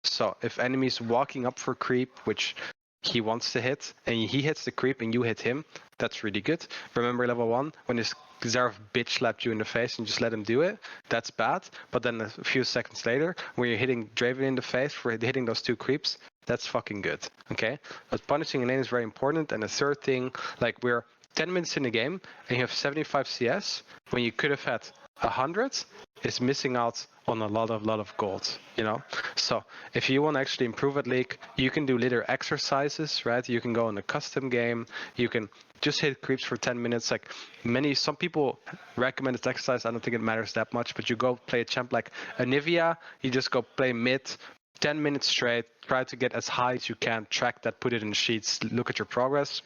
So if enemies walking up for creep, which he wants to hit, and he hits the creep and you hit him, that's really good. Remember level 1, when his Xerath bitch slapped you in the face and just let him do it, that's bad. But then a few seconds later, when you're hitting Draven in the face for hitting those 2 creeps, that's fucking good, okay? But punishing a lane is very important. And the third thing, like we're 10 minutes in the game and you have 75 CS when you could have had 100, is missing out on a lot of gold, you know? So if you want to actually improve at League, you can do little exercises, right? You can go in a custom game, you can just hit creeps for 10 minutes. Like some people recommend this exercise. I don't think it matters that much, but you go play a champ like Anivia, you just go play mid 10 minutes straight, try to get as high as you can, track that, put it in sheets, look at your progress,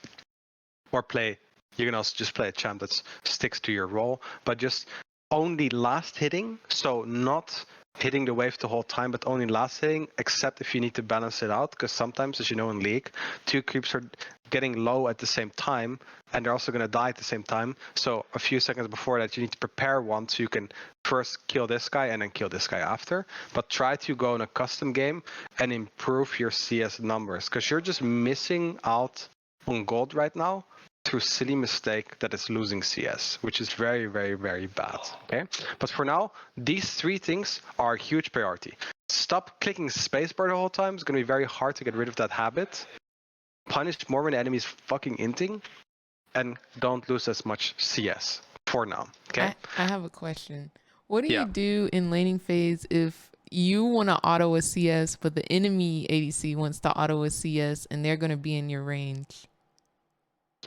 or you can also just play a champ that sticks to your role, but just only last hitting, so not hitting the wave the whole time, but only last hitting, except if you need to balance it out, because sometimes, as you know in League, 2 creeps are getting low at the same time, and they're also going to die at the same time. So a few seconds before that, you need to prepare one so you can first kill this guy and then kill this guy after. But try to go in a custom game and improve your CS numbers, because you're just missing out on gold right now through silly mistake that is losing CS, which is very, very, very bad. Okay, but for now, these 3 things are a huge priority. Stop clicking spacebar the whole time. It's going to be very hard to get rid of that habit. Punish more when the enemy is fucking inting, and don't lose as much CS for now. Okay. I have a question. What do you do in laning phase if you want to auto a CS, but the enemy ADC wants to auto a CS and they're going to be in your range?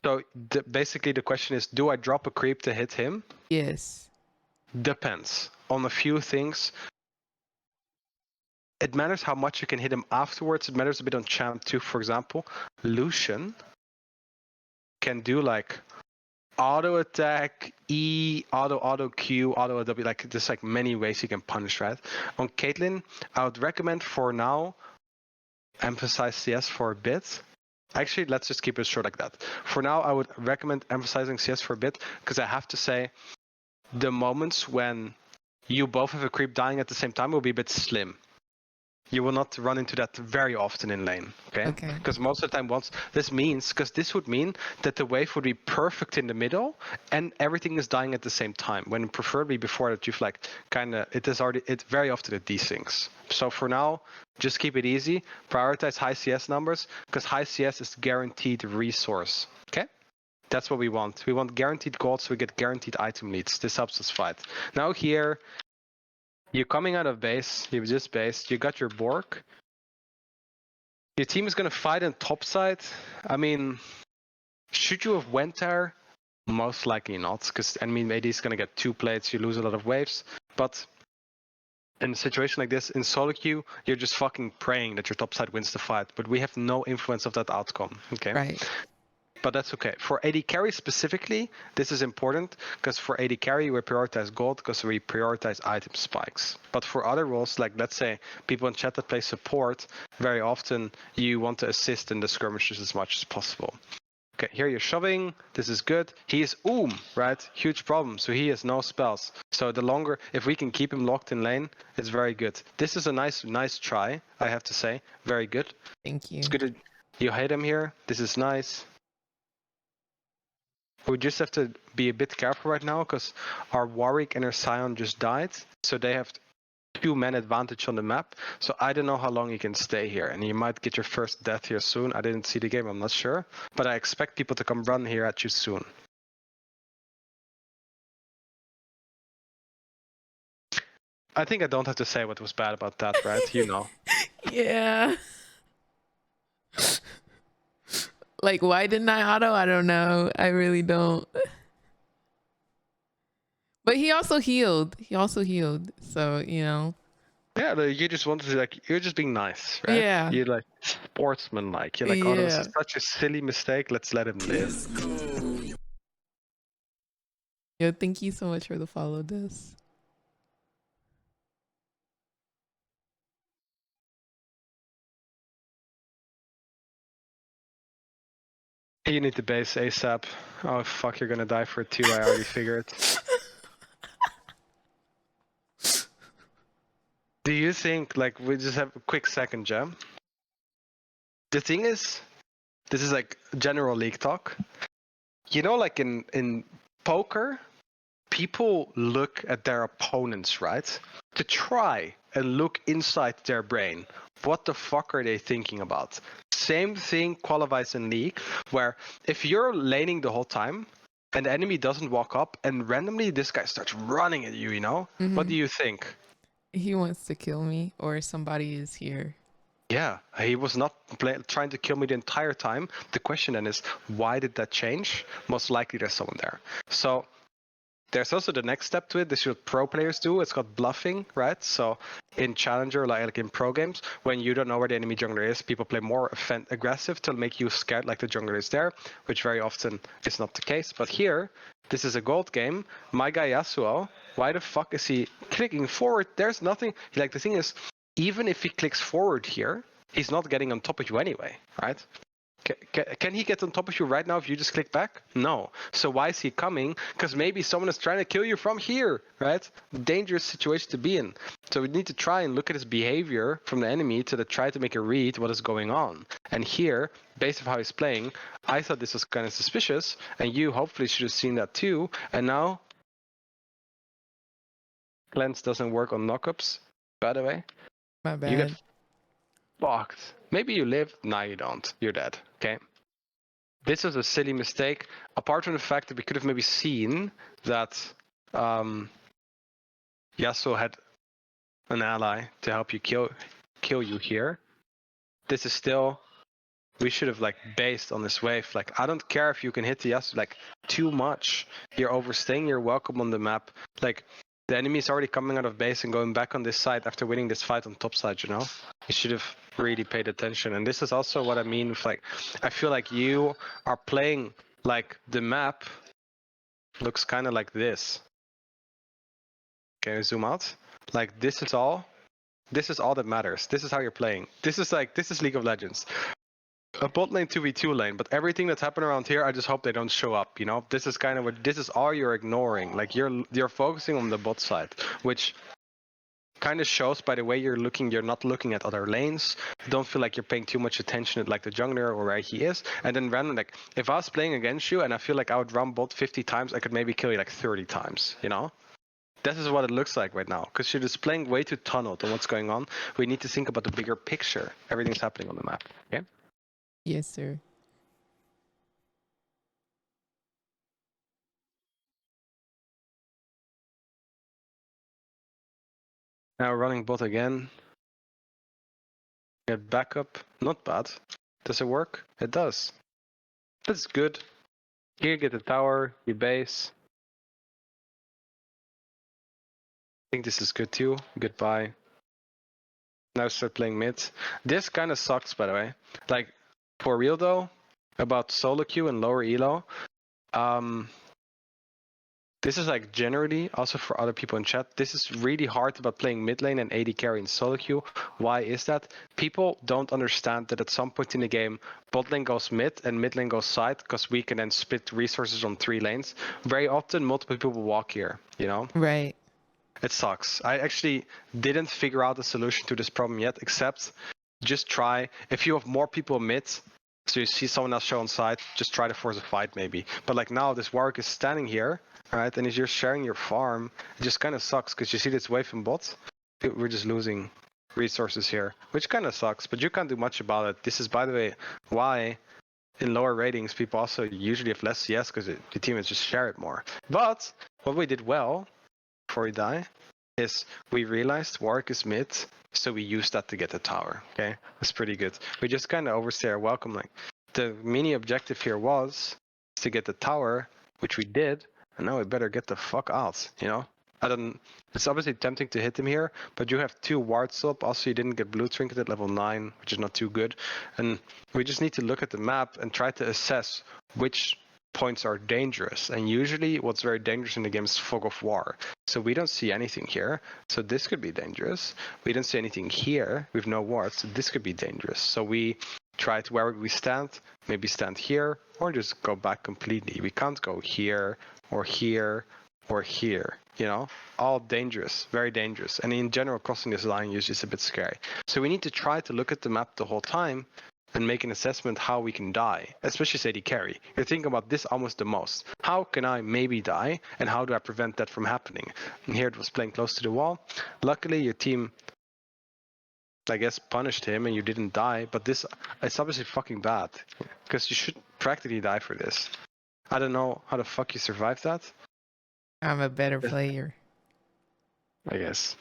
So basically the question is, do I drop a creep to hit him? Yes. Depends on a few things. It matters how much you can hit him afterwards. It matters a bit on champ too. For example, Lucian can do like auto attack, E, auto Q, auto W, like there's like many ways you can punish, right? On Caitlyn, I would recommend for now emphasize CS for a bit. Actually, let's just keep it short like that. For now, I would recommend emphasizing CS for a bit, because I have to say, the moments when you both have a creep dying at the same time will be a bit slim. You will not run into that very often in lane, okay? Because most of the time, because this would mean that the wave would be perfect in the middle and everything is dying at the same time. When preferably before that you've like it's very often it desyncs. So for now, just keep it easy. Prioritize high CS numbers, because high CS is guaranteed resource, okay? That's what we want. We want guaranteed gold, so we get guaranteed item leads. This helps us fight. Now here, you're coming out of base, you've just based, you got your Bork. Your team is going to fight on top side. I mean, should you have went there? Most likely not, because enemy AD is going to get 2 plates, you lose a lot of waves. But in a situation like this, in solo queue, you're just fucking praying that your top side wins the fight. But we have no influence of that outcome, okay? Right. But that's okay. For AD carry specifically, this is important, because for AD carry, we prioritize gold because we prioritize item spikes. But for other roles, like let's say people in chat that play support, very often you want to assist in the skirmishes as much as possible. Okay, here you're shoving. This is good. He is right? Huge problem. So he has no spells. So if we can keep him locked in lane, it's very good. This is a nice try, I have to say. Very good. Thank you. It's good. You hit him here. This is nice. We just have to be a bit careful right now, because our Warwick and our Scion just died. So they have 2-man advantage on the map. So I don't know how long you can stay here. And you might get your first death here soon. I didn't see the game, I'm not sure. But I expect people to come run here at you soon. I think I don't have to say what was bad about that, right? You know. Yeah. Like, why didn't I auto? I don't know. I really don't. But he also healed. So, you know. Yeah, you just wanted to, like, you're just being nice, right? Yeah. You're like sportsman-like. You're like, oh, this is such a silly mistake. Let's let him live. Yo, thank you so much for the follow, Des. You need the base ASAP. Oh fuck, you're gonna die for 2, I already figured. Do you think, like, we just have a quick second, Jam? The thing is, this is like general league talk. You know, like in poker, people look at their opponents, right? To try and look inside their brain. What the fuck are they thinking about? Same thing qualifies in league, where if you're laning the whole time and the enemy doesn't walk up and randomly this guy starts running at you, you know? What do you think? He wants to kill me, or somebody is here. Yeah, he was not trying to kill me the entire time. The question then is, why did that change? Most likely there's someone there. So there's also the next step to it. This is what pro players do. It's called bluffing, right? So in Challenger, like in pro games, when you don't know where the enemy jungler is, people play more aggressive to make you scared like the jungler is there, which very often is not the case. But here, this is a gold game. My guy Yasuo, why the fuck is he clicking forward? There's nothing. Like, the thing is, even if he clicks forward here, he's not getting on top of you anyway, right? Can he get on top of you right now if you just click back? No. So why is he coming? Because maybe someone is trying to kill you from here, right? Dangerous situation to be in. So we need to try and look at his behavior from the enemy to try to make a read what is going on. And here, based on how he's playing, I thought this was kind of suspicious, and you hopefully should have seen that too. And now, cleanse doesn't work on knockups, by the way. My bad. You get fucked. Maybe you live. Nah, you don't. You're dead. Okay. This was a silly mistake. Apart from the fact that we could have maybe seen that Yasuo had an ally to help you kill you here. This is still. We should have like based on this wave. Like, I don't care if you can hit the Yasuo like too much. You're overstaying. You're welcome on the map. Like, the enemy is already coming out of base and going back on this side after winning this fight on top side, you know? You should have really paid attention. And this is also what I mean with, like, I feel like you are playing, like, the map looks kind of like this. Can you zoom out? Like, this is all that matters. This is how you're playing. This is League of Legends. A bot lane 2v2 lane, but everything that's happened around here, I just hope they don't show up, you know? This is kind of this is all you're ignoring. Like, you're focusing on the bot side, which kind of shows by the way you're looking. You're not looking at other lanes. You don't feel like you're paying too much attention at like the jungler or where he is. And then random, like, if I was playing against you and I feel like I would run bot 50 times, I could maybe kill you like 30 times, you know? This is what it looks like right now, because you're just playing way too tunneled on what's going on. We need to think about the bigger picture. Everything's happening on the map, okay? Yes, sir. Now running bot again. Get backup. Not bad. Does it work? It does. That's good. Here, get the tower, you base. I think this is good too. Goodbye. Now start playing mid. This kind of sucks, by the way. Like, for real though, about solo queue and lower elo. This is like generally, also for other people in chat, this is really hard about playing mid lane and AD carry in solo queue. Why is that? People don't understand that at some point in the game, bot lane goes mid and mid lane goes side, because we can then split resources on 3 lanes. Very often, multiple people will walk here, you know? Right. It sucks. I actually didn't figure out a solution to this problem yet, except just try, if you have more people mid, so you see someone else show on side, just try to force a fight maybe. But like now, this Warwick is standing here, right? And if you're sharing your farm, it just kind of sucks, because you see this wave in bot, we're just losing resources here, which kind of sucks, but you can't do much about it. This is, by the way, why in lower ratings, people also usually have less CS, because the team is just share it more. But what we did well, before we die, is we realized Warwick is mid, so we used that to get the tower. Okay, that's pretty good. We just kind of overstay our welcome. Like, the mini objective here was to get the tower, which we did, and now we better get the fuck out. You know, it's obviously tempting to hit him here, but you have 2 wards up. Also, you didn't get blue trinket at level 9, which is not too good. And we just need to look at the map and try to assess which points are dangerous, and usually what's very dangerous in the game is fog of war. So we don't see anything here, so this could be dangerous. We don't see anything here with no wards, so this could be dangerous. So we try to where we stand, maybe stand here, or just go back completely. We can't go here, or here, or here, you know? All dangerous, very dangerous. And in general, crossing this line usually is a bit scary. So we need to try to look at the map the whole time and make an assessment how we can die, especially say the carry. You're thinking about this almost the most. How can I maybe die, and how do I prevent that from happening? And here it was playing close to the wall. Luckily, your team, I guess, punished him and you didn't die, but this, it's obviously fucking bad, because you should practically die for this. I don't know how the fuck you survived that. I'm a better player. I guess.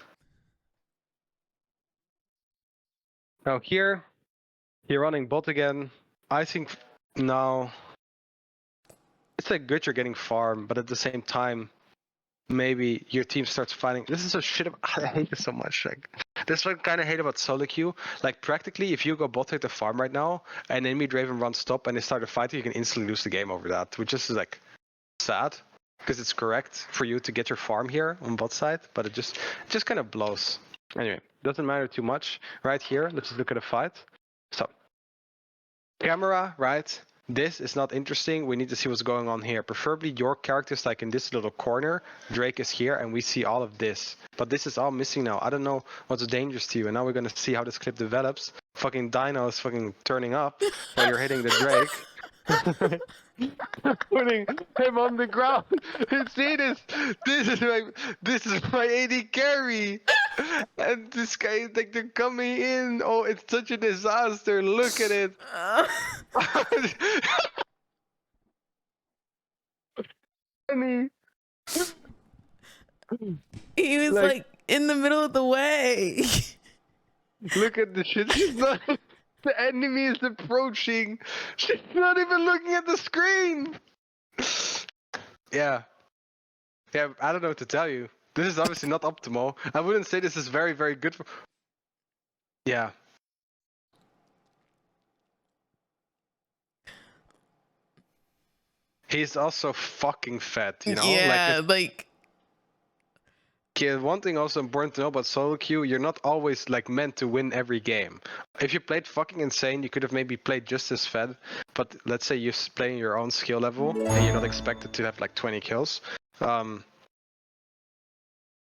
Now here, you're running bot again. I think now it's like good you're getting farm, but at the same time, maybe your team starts fighting. This is so shit. I hate this so much. Like, this is what I kind of hate about solo queue. Like, practically, if you go bot take the farm right now, and enemy Draven runs top and they start a fight, you can instantly lose the game over that, which is like sad, because it's correct for you to get your farm here on bot side, but it just kind of blows. Anyway, doesn't matter too much. Right here, let's just look at a fight. So, camera, right? This is not interesting. We need to see what's going on here. Preferably your character's like in this little corner. Drake is here, and we see all of this. But this is all missing now. I don't know what's dangerous to you. And now we're gonna see how this clip develops. Fucking Dino is fucking turning up while you're hitting the Drake. Putting him on the ground. You see this? This is my AD carry. And this guy, like, they're coming in. Oh, it's such a disaster. Look at it. Funny. He was like in the middle of the way. Look at the shit. She's not. The enemy is approaching. She's not even looking at the screen. Yeah. Yeah, I don't know what to tell you. This is obviously not optimal. I wouldn't say this is very, very good for... Yeah. He's also fucking fat, you know? Yeah, like... Okay, one thing also important to know about solo queue, you're not always like meant to win every game. If you played fucking insane, you could have maybe played just as fed, but let's say you're playing your own skill level and you're not expected to have like 20 kills.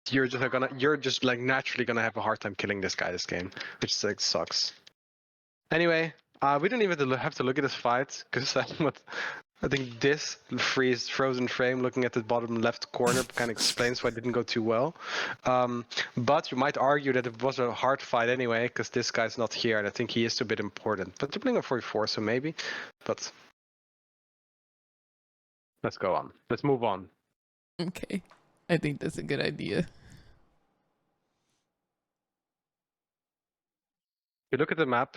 You're just like naturally gonna have a hard time killing this guy this game, which like sucks. Anyway, we don't even have to look at this fight, because I think this frozen frame looking at the bottom left corner kind of explains why it didn't go too well. But you might argue that it was a hard fight anyway, because this guy's not here, and I think he is a bit important. But they're playing a 44, so maybe. But let's go on. Let's move on. Okay. I think that's a good idea. You look at the map.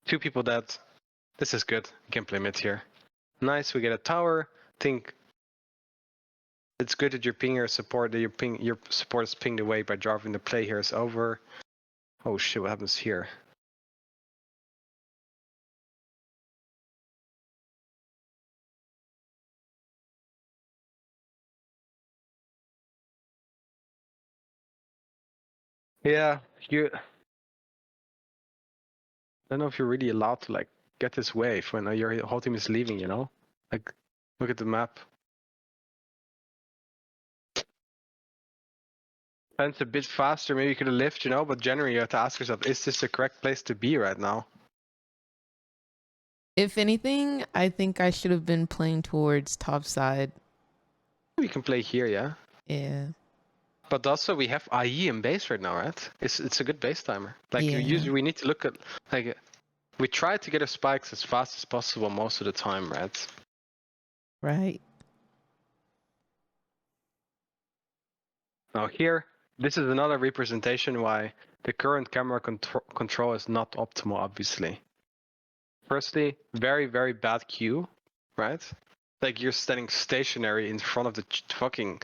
2 people dead. This is good. You can play mid here. Nice, we get a tower. Think it's good that your pinger support, that your support is pinged away by Jarvan. The play here is over. Oh shit, what happens here? Yeah, I don't know if you're really allowed to like get this wave when your whole team is leaving, you know? Like, look at the map. Fence a bit faster, maybe you could have lived, you know, but generally you have to ask yourself, is this the correct place to be right now? If anything, I think I should have been playing towards top side. We can play here, yeah? Yeah. But also we have IE in base right now, right? It's a good base timer. Like, Yeah. we need to look at, like, we try to get our spikes as fast as possible most of the time, right? Right. Now here, this is another representation why the current camera control is not optimal, obviously. Firstly, very, very bad queue, right? Like, you're standing stationary in front of the fucking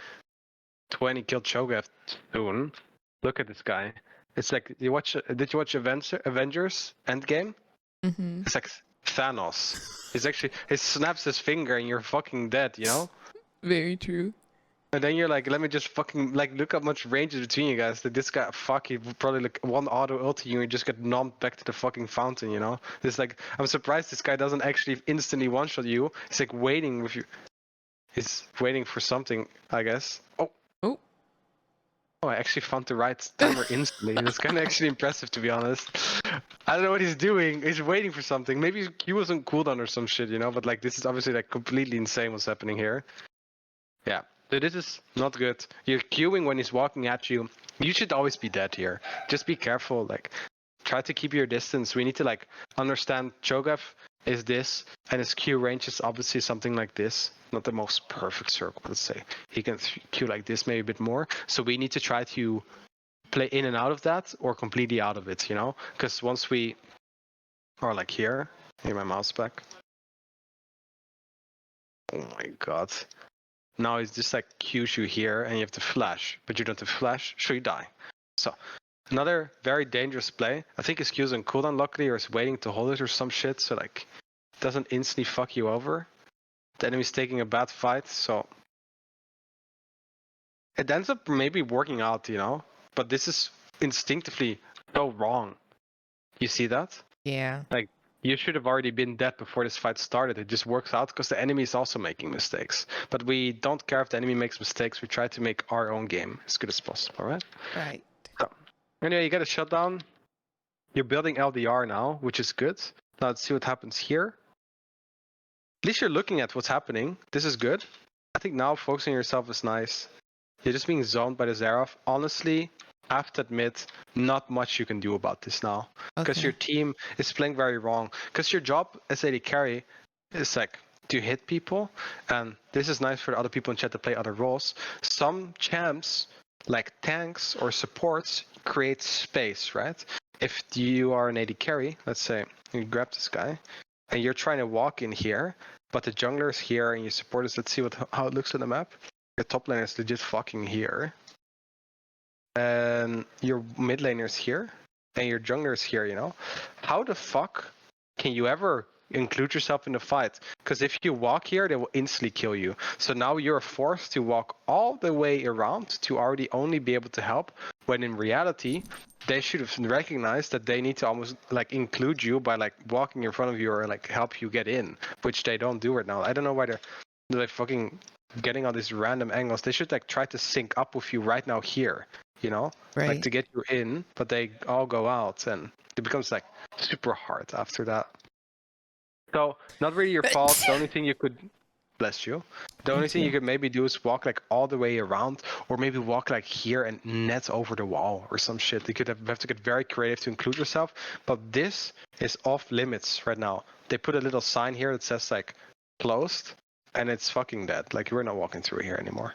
20 kill Cho'Gath soon. Look at this guy. It's like, did you watch Avengers Endgame? Mm-hmm. It's like Thanos. He snaps his finger and you're fucking dead, you know? Very true. And then you're like, let me just fucking like look how much range is between you guys. That this guy, fuck, he probably like one auto ulti you and just get nommed back to the fucking fountain, you know? It's like, I'm surprised this guy doesn't actually instantly one shot you. He's like waiting with you. He's waiting for something, I guess. Oh. Oh. Oh, I actually found the right timer instantly. That's kind of actually impressive, to be honest. I don't know what he's doing. He's waiting for something. Maybe he was on cooldown or some shit, you know? But like, this is obviously like completely insane what's happening here. Yeah. So this is not good. You're queuing when he's walking at you. You should always be dead here. Just be careful. Like, try to keep your distance. We need to like understand Cho'Gath is this, and his Q range is obviously something like this. Not the most perfect circle, let's say. He can Q like this, maybe a bit more. So we need to try to play in and out of that, or completely out of it. You know, because once we are like here, need my mouse back. Oh my god. Now it's just like cues you here and you have to flash, but you don't have to flash, so you die. So another very dangerous play. I think his Q's on cooldown luckily, or is waiting to hold it or some shit, so like it doesn't instantly fuck you over. The enemy's taking a bad fight, so it ends up maybe working out, you know? But this is instinctively so wrong. You see that? Yeah. Like, you should have already been dead before this fight started. It just works out because the enemy is also making mistakes. But we don't care if the enemy makes mistakes. We try to make our own game as good as possible, right? Right. So, anyway, you get a shutdown. You're building LDR now, which is good. Now let's see what happens here. At least you're looking at what's happening. This is good. I think now focusing on yourself is nice. You're just being zoned by the Xerath. Honestly, I have to admit, not much you can do about this now. Because your team is playing very wrong. Because your job as AD carry is like to hit people. And this is nice for the other people in chat to play other roles. Some champs, like tanks or supports, create space, right? If you are an AD carry, let's say you grab this guy, and you're trying to walk in here, but the jungler is here and your support is, let's see how it looks on the map. Your top lane is legit fucking here. And your mid laner is here. And your jungler is here, you know? How the fuck can you ever include yourself in the fight? Because if you walk here, they will instantly kill you. So now you're forced to walk all the way around to already only be able to help, when in reality, they should have recognized that they need to almost like include you by like walking in front of you or like help you get in, which they don't do right now. I don't know why they're like fucking getting all these random angles. They should like try to sync up with you right now here, you know, Right. like to get you in, but they all go out and it becomes like super hard after that. So not really your fault. The only thing you could, bless you, the only thing you could maybe do is walk like all the way around, or maybe walk like here and net over the wall or some shit. You could have to get very creative to include yourself, but this is off limits right now. They put a little sign here that says like closed, and it's fucking dead. Like, we're not walking through here anymore.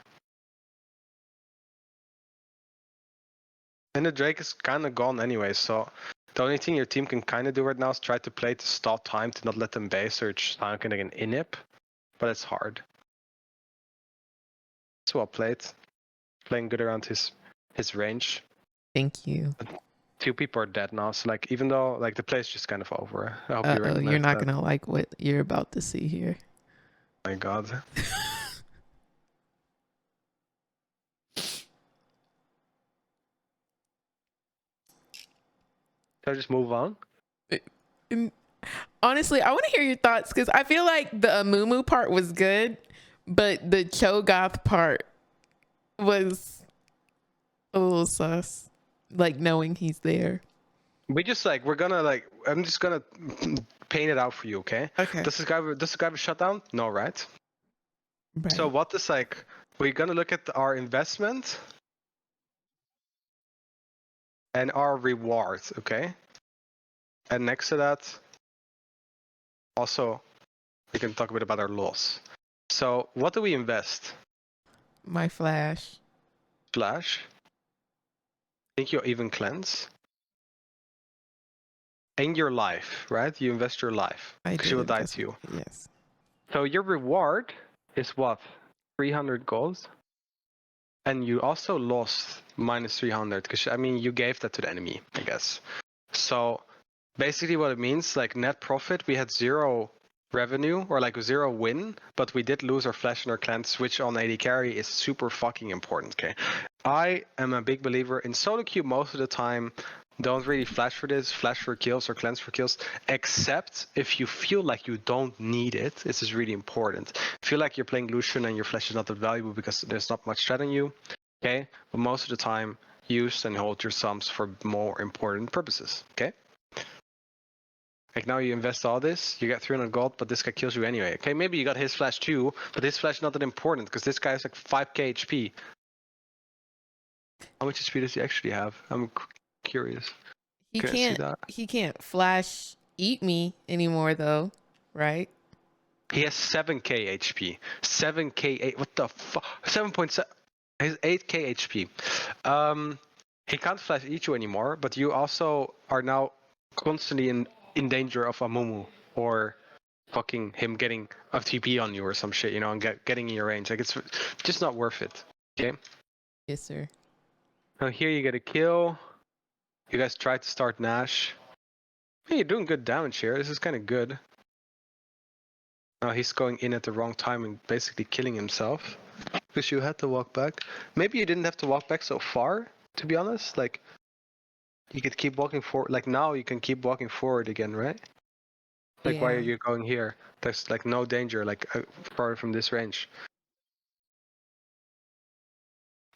And the Drake is kind of gone anyway, so the only thing your team can kind of do right now is try to play to stall time, to not let them base or time can get an inhib, but it's hard. It's well played. Playing good around his range. Thank you. Two people are dead now, so like, even though like the play is just kind of over. I hope you recognize You're not that. gonna like what you're about to see here. My god. Should I just move on? Honestly, I want to hear your thoughts, because I feel like the Amumu part was good, but the Cho'Gath part was a little sus. Like, knowing he's there. We just like, we're gonna like, I'm just gonna paint it out for you, okay? Okay. Does this guy have a shutdown? No, right? Right. So what is like, we're gonna look at our investment and our reward, okay? And next to that, also, we can talk a bit about our loss. So what do we invest? My flash. Flash. I think you'll even cleanse. And your life, right? You invest your life. Because you will die too. Yes. So your reward is what? 300 gold? And you also lost minus 300, because I mean, you gave that to the enemy, I guess. So basically what it means, like net profit, we had 0 revenue or like 0 win, but we did lose our flash and our clan switch on AD carry is super fucking important, okay? I am a big believer in solo queue most of the time. Don't really flash for this, flash for kills or cleanse for kills, except if you feel like you don't need it. This is really important. Feel like you're playing Lucian and your flash is not that valuable because there's not much threat on you, okay? But most of the time, use and hold your sums for more important purposes, okay? Like now you invest all this, you get 300 gold, but this guy kills you anyway. Okay, maybe you got his flash too, but his flash is not that important because this guy has like 5k HP. How much HP does he actually have? I'm curious. He Can I see can't. that? He can't flash eat me anymore though, right? He has 7k HP. 7k, what the fuck? 7.7. He's 8k HP. He can't flash eat you anymore, but you also are now constantly in danger of a Mumu or fucking him getting a TP on you or some shit, you know, and getting in your range. Like it's just not worth it. Okay. Yes, sir. Now here you get a kill. You guys tried to start Nash. Hey, you're doing good damage here. This is kind of good. Now he's going in at the wrong time and basically killing himself because you had to walk back. Maybe you didn't have to walk back so far, to be honest. Like you could keep walking forward. Like now you can keep walking forward again, right? Like why are Yeah. you going here? There's like no danger, like far from this range.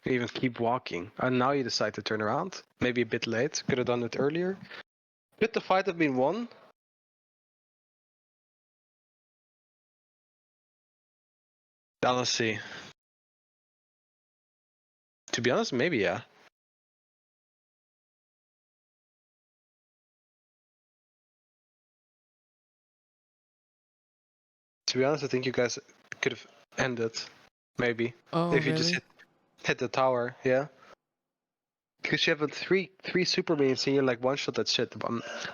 You even keep walking, and now you decide to turn around. Maybe a bit late. Could have done it earlier. Could the fight have been won? Now let's see. To be honest, maybe yeah. To be honest, I think you guys could have ended, maybe, Oh, if you just really? hit the tower, yeah. Because you have a three super minions and you're like one shot that shit.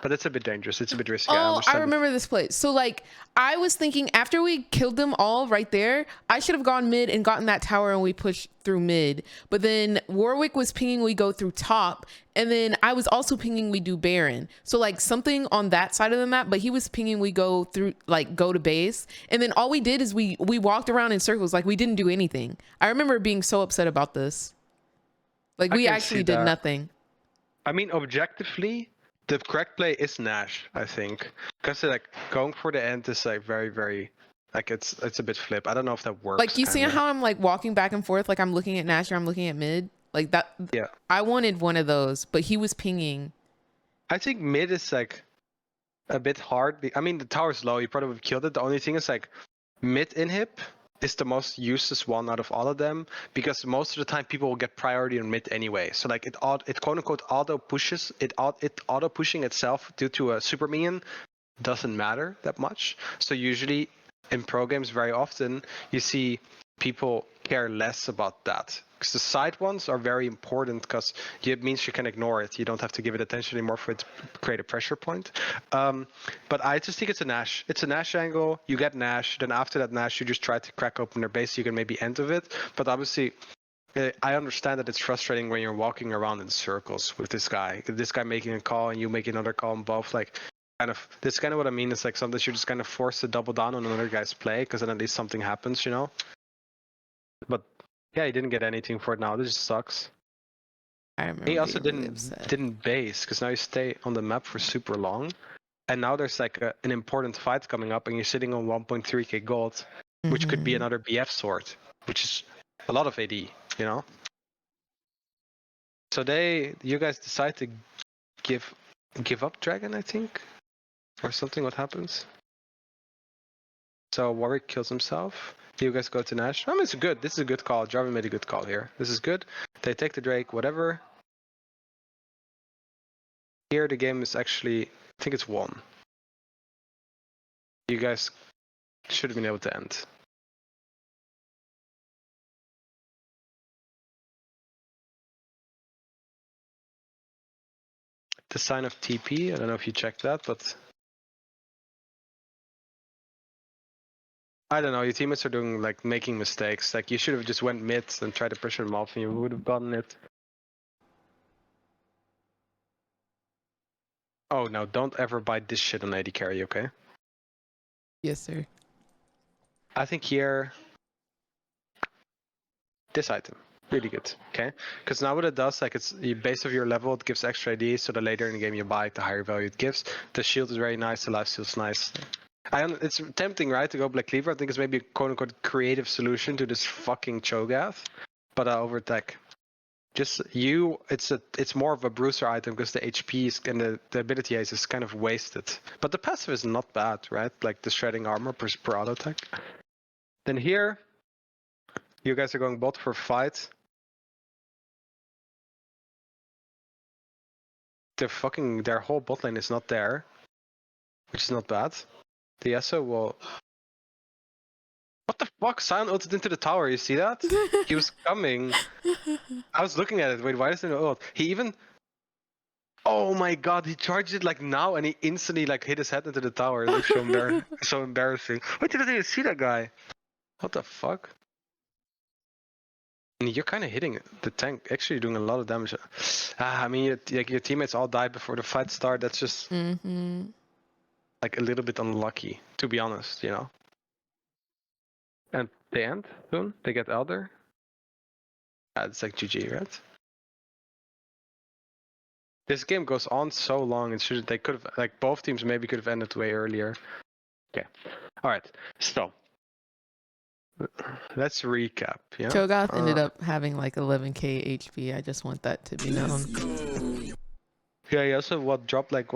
But it's a bit dangerous. It's a bit risky. I Oh, I understand. remember this place. So like I was thinking after we killed them all right there, I should have gone mid and gotten that tower and we pushed through mid. But then Warwick was pinging we go through top, and then I was also pinging we do Baron. So like something on that side of the map, but he was pinging we go through like go to base. And then all we did is we walked around in circles, like we didn't do anything. I remember being so upset about this. Like I we can see actually did that. nothing. I mean, objectively, the correct play is Nash, I think, because like going for the end is like very, very, like it's a bit flip. I don't know if that works. Like you see Kinda. how I'm like walking back and forth, like I'm looking at Nash or I'm looking at mid, like that. Yeah, I wanted one of those, but he was pinging. I think mid is like a bit hard. I mean, the tower's low. You probably would have killed it. The only thing is like mid inhib is the most useless one out of all of them because most of the time people will get priority on mid anyway. So like it quote unquote auto pushes it auto pushing itself due to a super minion doesn't matter that much. So usually in pro games very often you see people care less about that. Because the side ones are very important because it means you can ignore it. You don't have to give it attention anymore for it to create a pressure point. But I just think it's a Nash. It's a Nash angle. You get Nash. Then after that Nash, you just try to crack open their base. You can maybe end of it. But obviously, I understand that it's frustrating when you're walking around in circles with this guy. This guy making a call and you making another call and both like this kind of what I mean is like sometimes you're just kind of forced to double down on another guy's play because then at least something happens, you know. But yeah, he didn't get anything for it now. This just sucks. I remember He also being really upset. didn't base because now you stay on the map for super long, and now there's like an important fight coming up, and you're sitting on 1.3k gold, which could be another BF sword, which is a lot of AD, you know. So you guys decide to give up Dragon, I think, or something. What happens? So Warwick kills himself. You guys go to Nash. I mean, it's good. This is a good call. Jarvan made a good call here. This is good. They take the Drake, whatever. Here the game is actually, I think it's won. You guys should have been able to end. The sign of TP, I don't know if you checked that, but I don't know, your teammates are doing like making mistakes. Like you should have just went mid and tried to pressure them off and you would have gotten it. Oh no, don't ever buy this shit on AD carry, okay? Yes, sir. I think here, this item, really good. Okay, because now what it does, like it's based off your level, it gives extra ID, so the later in the game you buy it, the higher value it gives. The shield is very nice, the lifesteal's nice. It's tempting, right, to go Black Cleaver. I think it's maybe a quote-unquote creative solution to this fucking Cho'Gath, but overtech. Just it's more of a bruiser item because the HP and the ability haste is kind of wasted. But the passive is not bad, right? Like the shredding armor per auto attack. Then here, you guys are going bot for fight. Their whole bot lane is not there, which is not bad. The Yasuo will. What the fuck? Sion ulted into the tower. You see that? He was coming. I was looking at it. Wait, why is there no ult? He even. Oh my god! He charged it like now, and he instantly like hit his head into the tower. It looks so embarrassing. Wait, didn't even see that guy. What the fuck? And you're kind of hitting the tank, actually doing a lot of damage. I mean, your teammates all died before the fight started. That's just like a little bit unlucky, to be honest, you know. And they end soon. They get Elder. It's like GG, right? This game goes on so long. They could have, like, both teams maybe could have ended way earlier. Okay. All right. So let's recap. Yeah. Cho'Gath ended up having like 11k HP. I just want that to be known. Yeah, he also dropped like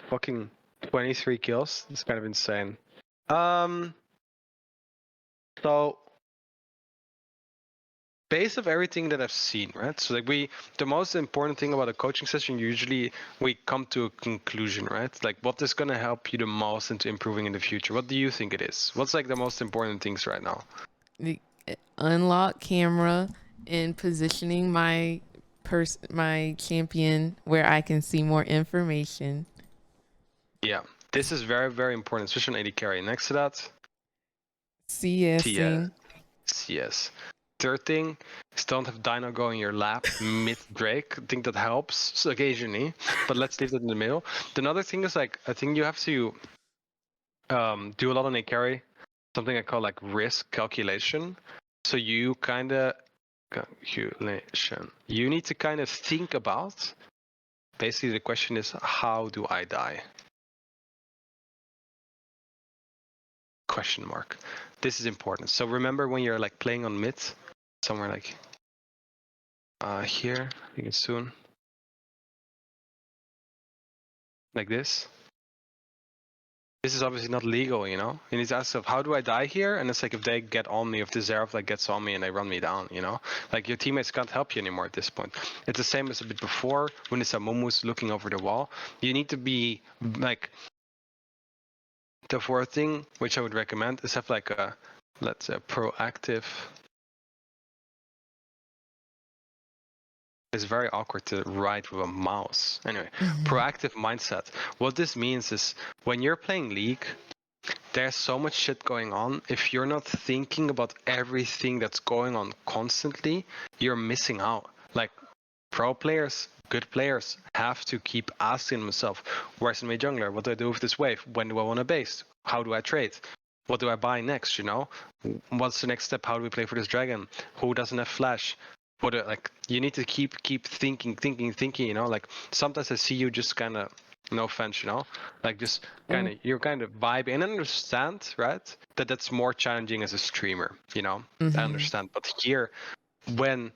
fucking 23 kills. It's kind of insane. So based of everything that I've seen, right? So like the most important thing about a coaching session, usually we come to a conclusion, right? Like what is gonna help you the most into improving in the future? What do you think it is? What's like the most important things right now? The unlock camera and positioning my champion where I can see more information. Yeah, this is very, very important, especially on AD carry. Next to that, CSing. CS. Third thing is don't have Dino go in your lap mid-break. I think that helps occasionally, but let's leave that in the middle. Another thing is like, I think you have to do a lot on a carry, something I call like risk calculation. So you kind of, you need to kind of think about, basically the question is, how do I die? Question mark. This is important. So remember when you're like playing on mid, somewhere like here, I think it's soon. Like this. This is obviously not legal, you know? You need to ask yourself, how do I die here? And it's like if they get on me, if the Zeraf like gets on me and they run me down, you know? Like your teammates can't help you anymore at this point. It's the same as a bit before when it's a Momus looking over the wall. You need to be like, the fourth thing, which I would recommend, is have like a, let's say, proactive. It's very awkward to write with a mouse. Anyway, proactive mindset. What this means is when you're playing League, there's so much shit going on. If you're not thinking about everything that's going on constantly, you're missing out. Like pro players, good players have to keep asking themselves, where's my jungler? What do I do with this wave? When do I want to base? How do I trade? What do I buy next, you know? What's the next step? How do we play for this dragon? Who doesn't have flash? Like you need to keep thinking, you know? Like sometimes I see you just kind of, no offense, you know, like just you're kind of vibing and understand, right? That's more challenging as a streamer, you know. I understand, but here, when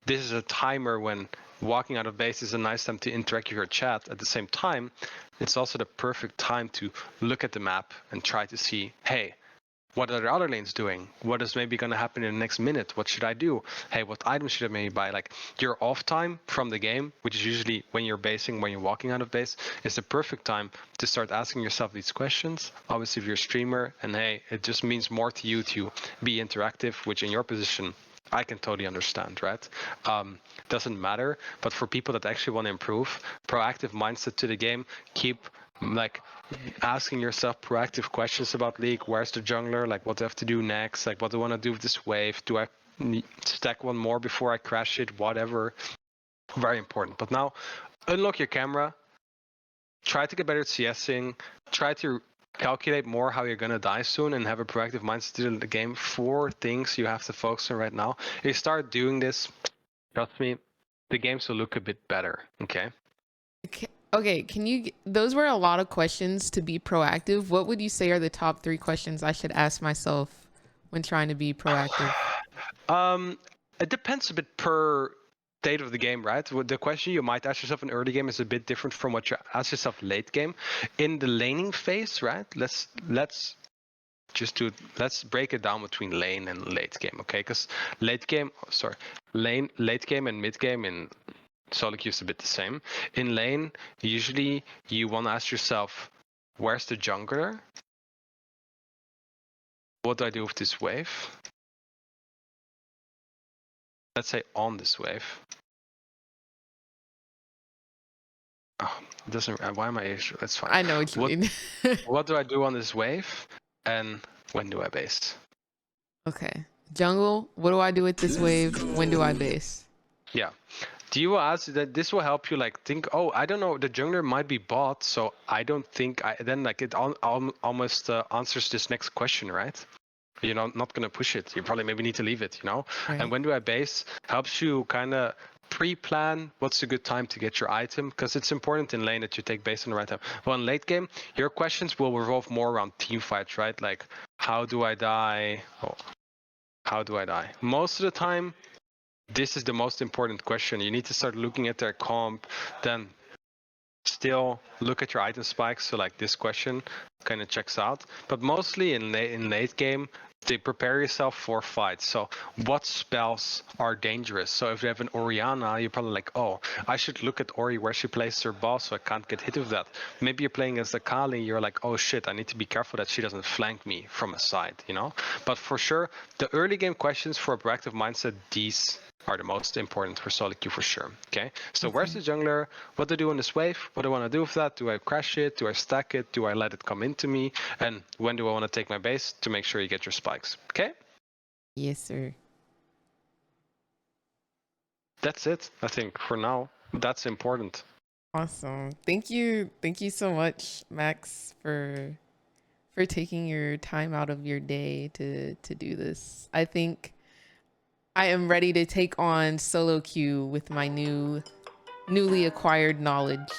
this is a timer, when walking out of base is a nice time to interact with your chat at the same time, it's also the perfect time to look at the map and try to see, hey, what are the other lanes doing? What is maybe going to happen in the next minute? What should I do? Hey, what items should I maybe buy? Like your off time from the game, which is usually when you're basing, when you're walking out of base, is the perfect time to start asking yourself these questions. Obviously, if you're a streamer and hey, it just means more to you to be interactive, which in your position, I can totally understand, right? Doesn't matter. But for people that actually want to improve, proactive mindset to the game, keep like asking yourself proactive questions about League. Where's the jungler? Like what do I have to do next? Like what do I want to do with this wave? Do I stack one more before I crash it? Whatever. Very important. But now unlock your camera. Try to get better at CSing. Try to calculate more how you're gonna die soon and have a proactive mindset in the game. 4 things you have to focus on right now. If you start doing this, trust me, the games will look a bit better. Okay. Okay, can you, those were a lot of questions to be proactive. What would you say are the top 3 questions I should ask myself when trying to be proactive? It depends a bit per state of the game, right? The question you might ask yourself in early game is a bit different from what you ask yourself late game. In the laning phase, right? Let's break it down between lane and late game, okay? Because late game and mid game in solo queue is a bit the same. In lane, usually you want to ask yourself, where's the jungler? What do I do with this wave? Let's say on this wave. Oh, it doesn't. Why am I? That's fine. I know what you mean. What do I do on this wave? And when do I base? Okay. Jungle, what do I do with this wave? When do I base? Yeah. Do you ask that this will help you like think, oh, I don't know, the jungler might be bot, so I don't think then like it almost answers this next question, right? You're not gonna push it. You probably maybe need to leave it, you know? Right. And when do I base helps you kind of pre-plan what's a good time to get your item, because it's important in lane that you take base on the right time. Well, in late game, your questions will revolve more around team fights, right? Like, how do I die? Oh, how do I die? Most of the time, this is the most important question. You need to start looking at their comp, then still look at your item spikes. So like this question kind of checks out. But mostly in late game, they prepare yourself for fights. So what spells are dangerous? So if you have an Orianna, you're probably like, oh, I should look at Ori where she plays her boss so I can't get hit with that. Maybe you're playing as a Kali, you're like, oh shit, I need to be careful that she doesn't flank me from a side, you know? But for sure, the early game questions for a proactive mindset, these are the most important for solo queue for sure. Okay, so where's the jungler? What do I do on this wave? What do I want to do with that? Do I crash it? Do I stack it? Do I let it come into me? And when do I want to take my base to make sure you get your spikes? Okay. Yes, sir. That's it. I think for now, that's important. Awesome. Thank you. Thank you so much, Max, for taking your time out of your day to do this. I think I am ready to take on solo queue with my newly acquired knowledge.